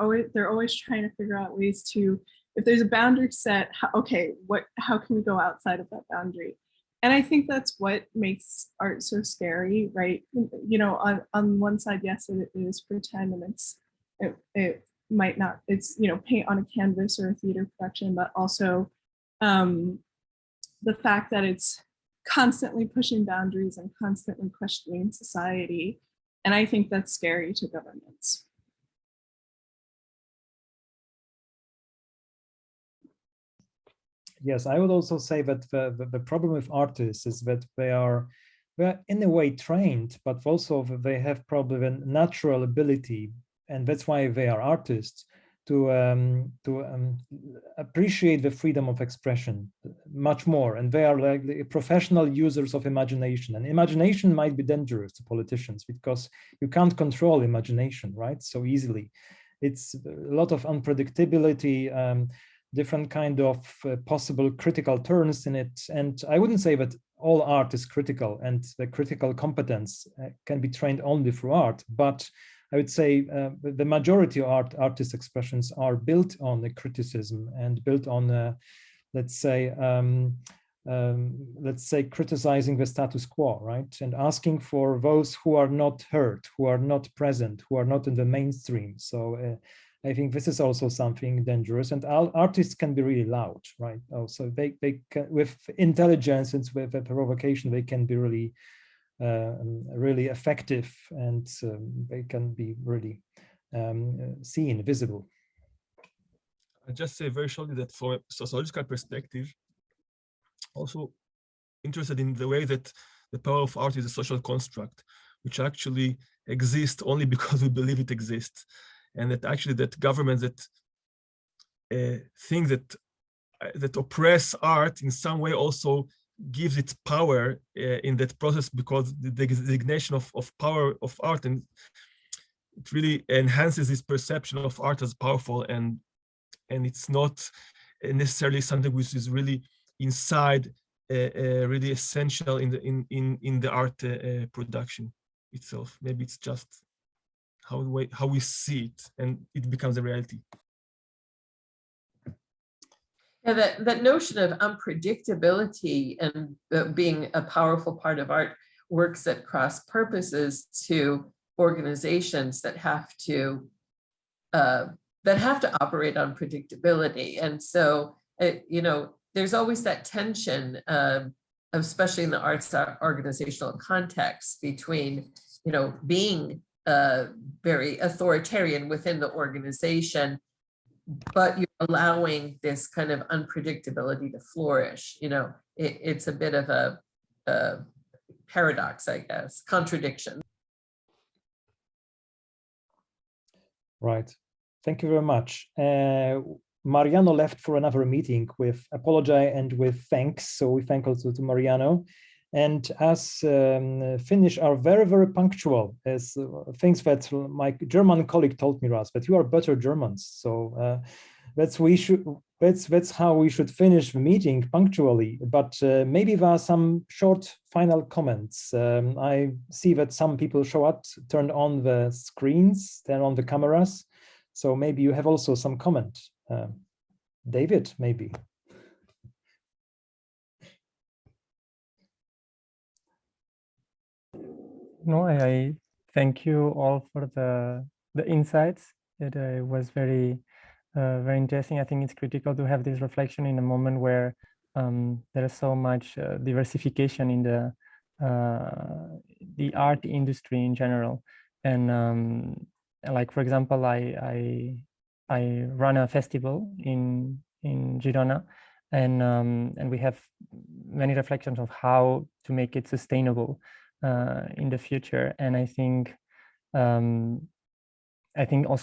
always trying to figure out ways to, if there's a boundary set, how can we go outside of that boundary? And I think that's what makes art so scary, right? On one side, yes, it is pretend, and it might not, it's paint on a canvas or a theater production, but also the fact that it's constantly pushing boundaries and constantly questioning society. And I think that's scary to governments. Yes, I would also say that the problem with artists is that they are in a way trained, but also they have probably a natural ability, and that's why they are artists, to appreciate the freedom of expression much more, and they are like the professional users of imagination. And imagination might be dangerous to politicians because you can't control imagination, right, so easily. It's a lot of unpredictability, different kind of possible critical turns in it. And I wouldn't say that all art is critical, and the critical competence can be trained only through art, but I would say the majority of artist expressions are built on the criticism and built on, let's say, criticizing the status quo, right? And asking for those who are not heard, who are not present, who are not in the mainstream. So I think this is also something dangerous, and artists can be really loud, right? Also, they can, with intelligence and with a provocation, they can be really, really effective, and they can be really seen, visible. I just say very shortly that from a sociological perspective, also interested in the way that the power of art is a social construct, which actually exists only because we believe it exists. And that actually that governments that think that oppress art in some way also gives it power in that process, because the designation of power of art, and it really enhances this perception of art as powerful, and it's not necessarily something which is really inside, really essential in the art production itself. Maybe it's just how we see it, and it becomes a reality. Yeah, that notion of unpredictability and being a powerful part of art works at cross purposes to organizations that have to operate on predictability. And so, you know, there's always that tension, especially in the arts organizational context, between, you know, being very authoritarian within the organization, but you're allowing this kind of unpredictability to flourish. You know, it's a bit of a paradox, I guess, contradiction. Right. Thank you very much. Mariano left for another meeting with apology and with thanks. So we thank also to Mariano. And as Finnish are very, very punctual, as things that my German colleague told me, Ras, that you are better Germans. So that's how we should finish the meeting punctually. But maybe there are some short final comments. I see that some people show up, turned on the screens, turn on the cameras. So maybe you have also some comment. David, maybe. No, I thank you all for the insights. It was very interesting. I think it's critical to have this reflection in a moment where there is so much diversification in the art industry in general. And like, for example, I run a festival in Girona, and we have many reflections of how to make it sustainable in the future. And I think also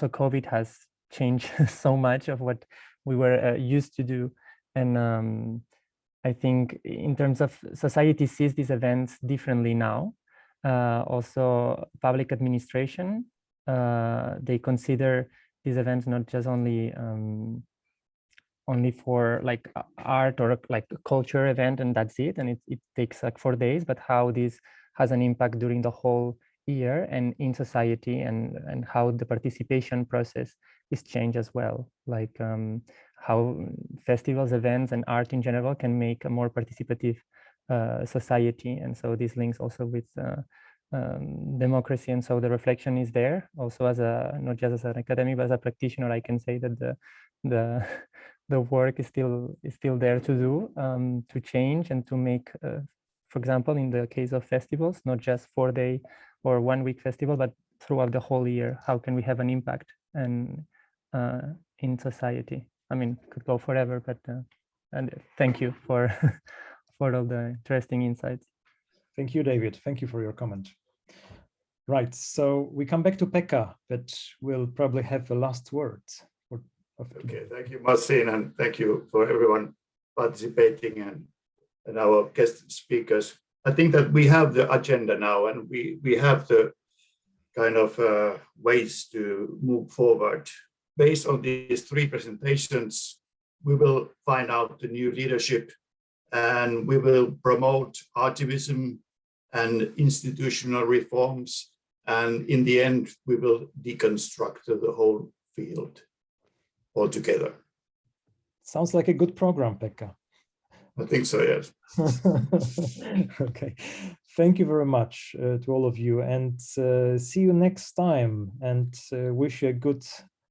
COVID has changed so much of what we were used to do. And I think in terms of society sees these events differently now. Also public administration, they consider these events not just only for like art or like a culture event and that's it, and it takes like 4 days, but how this has an impact during the whole year and in society, and how the participation process is changed as well, like how festivals, events, and art in general can make a more participative society. And so this links also with democracy. And so the reflection is there also as a, not just as an academic, but as a practitioner. I can say that the work is still there to do, to change and to make, for example, in the case of festivals, not just 4-day or 1-week festival, but throughout the whole year, how can we have an impact and in society? I mean, could go forever, but and thank you for for all the interesting insights. Thank you, David. Thank you for your comment. Right, so we come back to Pekka, but we'll probably have the last words. Okay, thank you, Marcin, and thank you for everyone participating and our guest speakers. I think that we have the agenda now, and we have the kind of ways to move forward. Based on these 3 presentations, we will find out the new leadership, and we will promote artivism and institutional reforms. And in the end, we will deconstruct the whole field altogether. Sounds like a good program, Pekka. I think so, yes. Okay, thank you very much to all of you, and see you next time, and wish you a good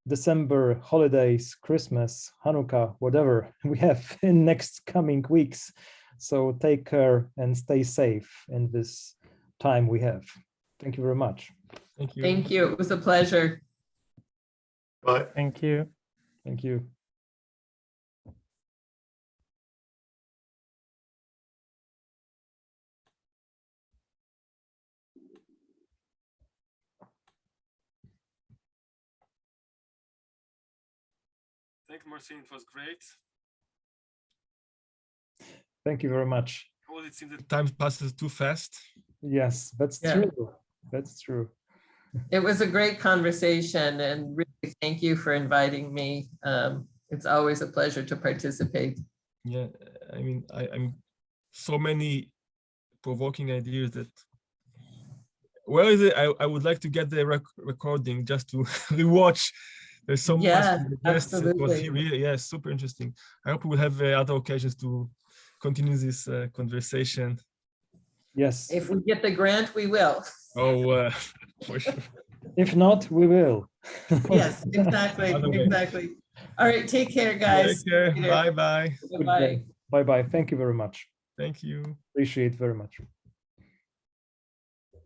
December holidays, Christmas, Hanukkah, whatever we have in next coming weeks. So take care and stay safe in this time we have. Thank you very much. Thank you. Thank you. It was a pleasure. Bye. Thank you. Thank you. Thanks, Marcin. It was great. Thank you very much. Oh, it seems that time passes too fast. Yes, that's Yeah. true. That's true. It was a great conversation, and really thank you for inviting me. It's always a pleasure to participate. Yeah, I mean, I'm so many provoking ideas that where is it? I would like to get the recording just to rewatch. There's so much. Yeah, Yes, it was absolutely. really, yeah, super interesting. I hope we'll have other occasions to continue this conversation. Yes. If we get the grant, we will. Oh, for sure. If not, we will. Yes, exactly, By the way. exactly. All right, take care, guys. Take care. Bye bye. Good Bye. day. Bye-bye. Thank you very much. Thank you. Appreciate very much.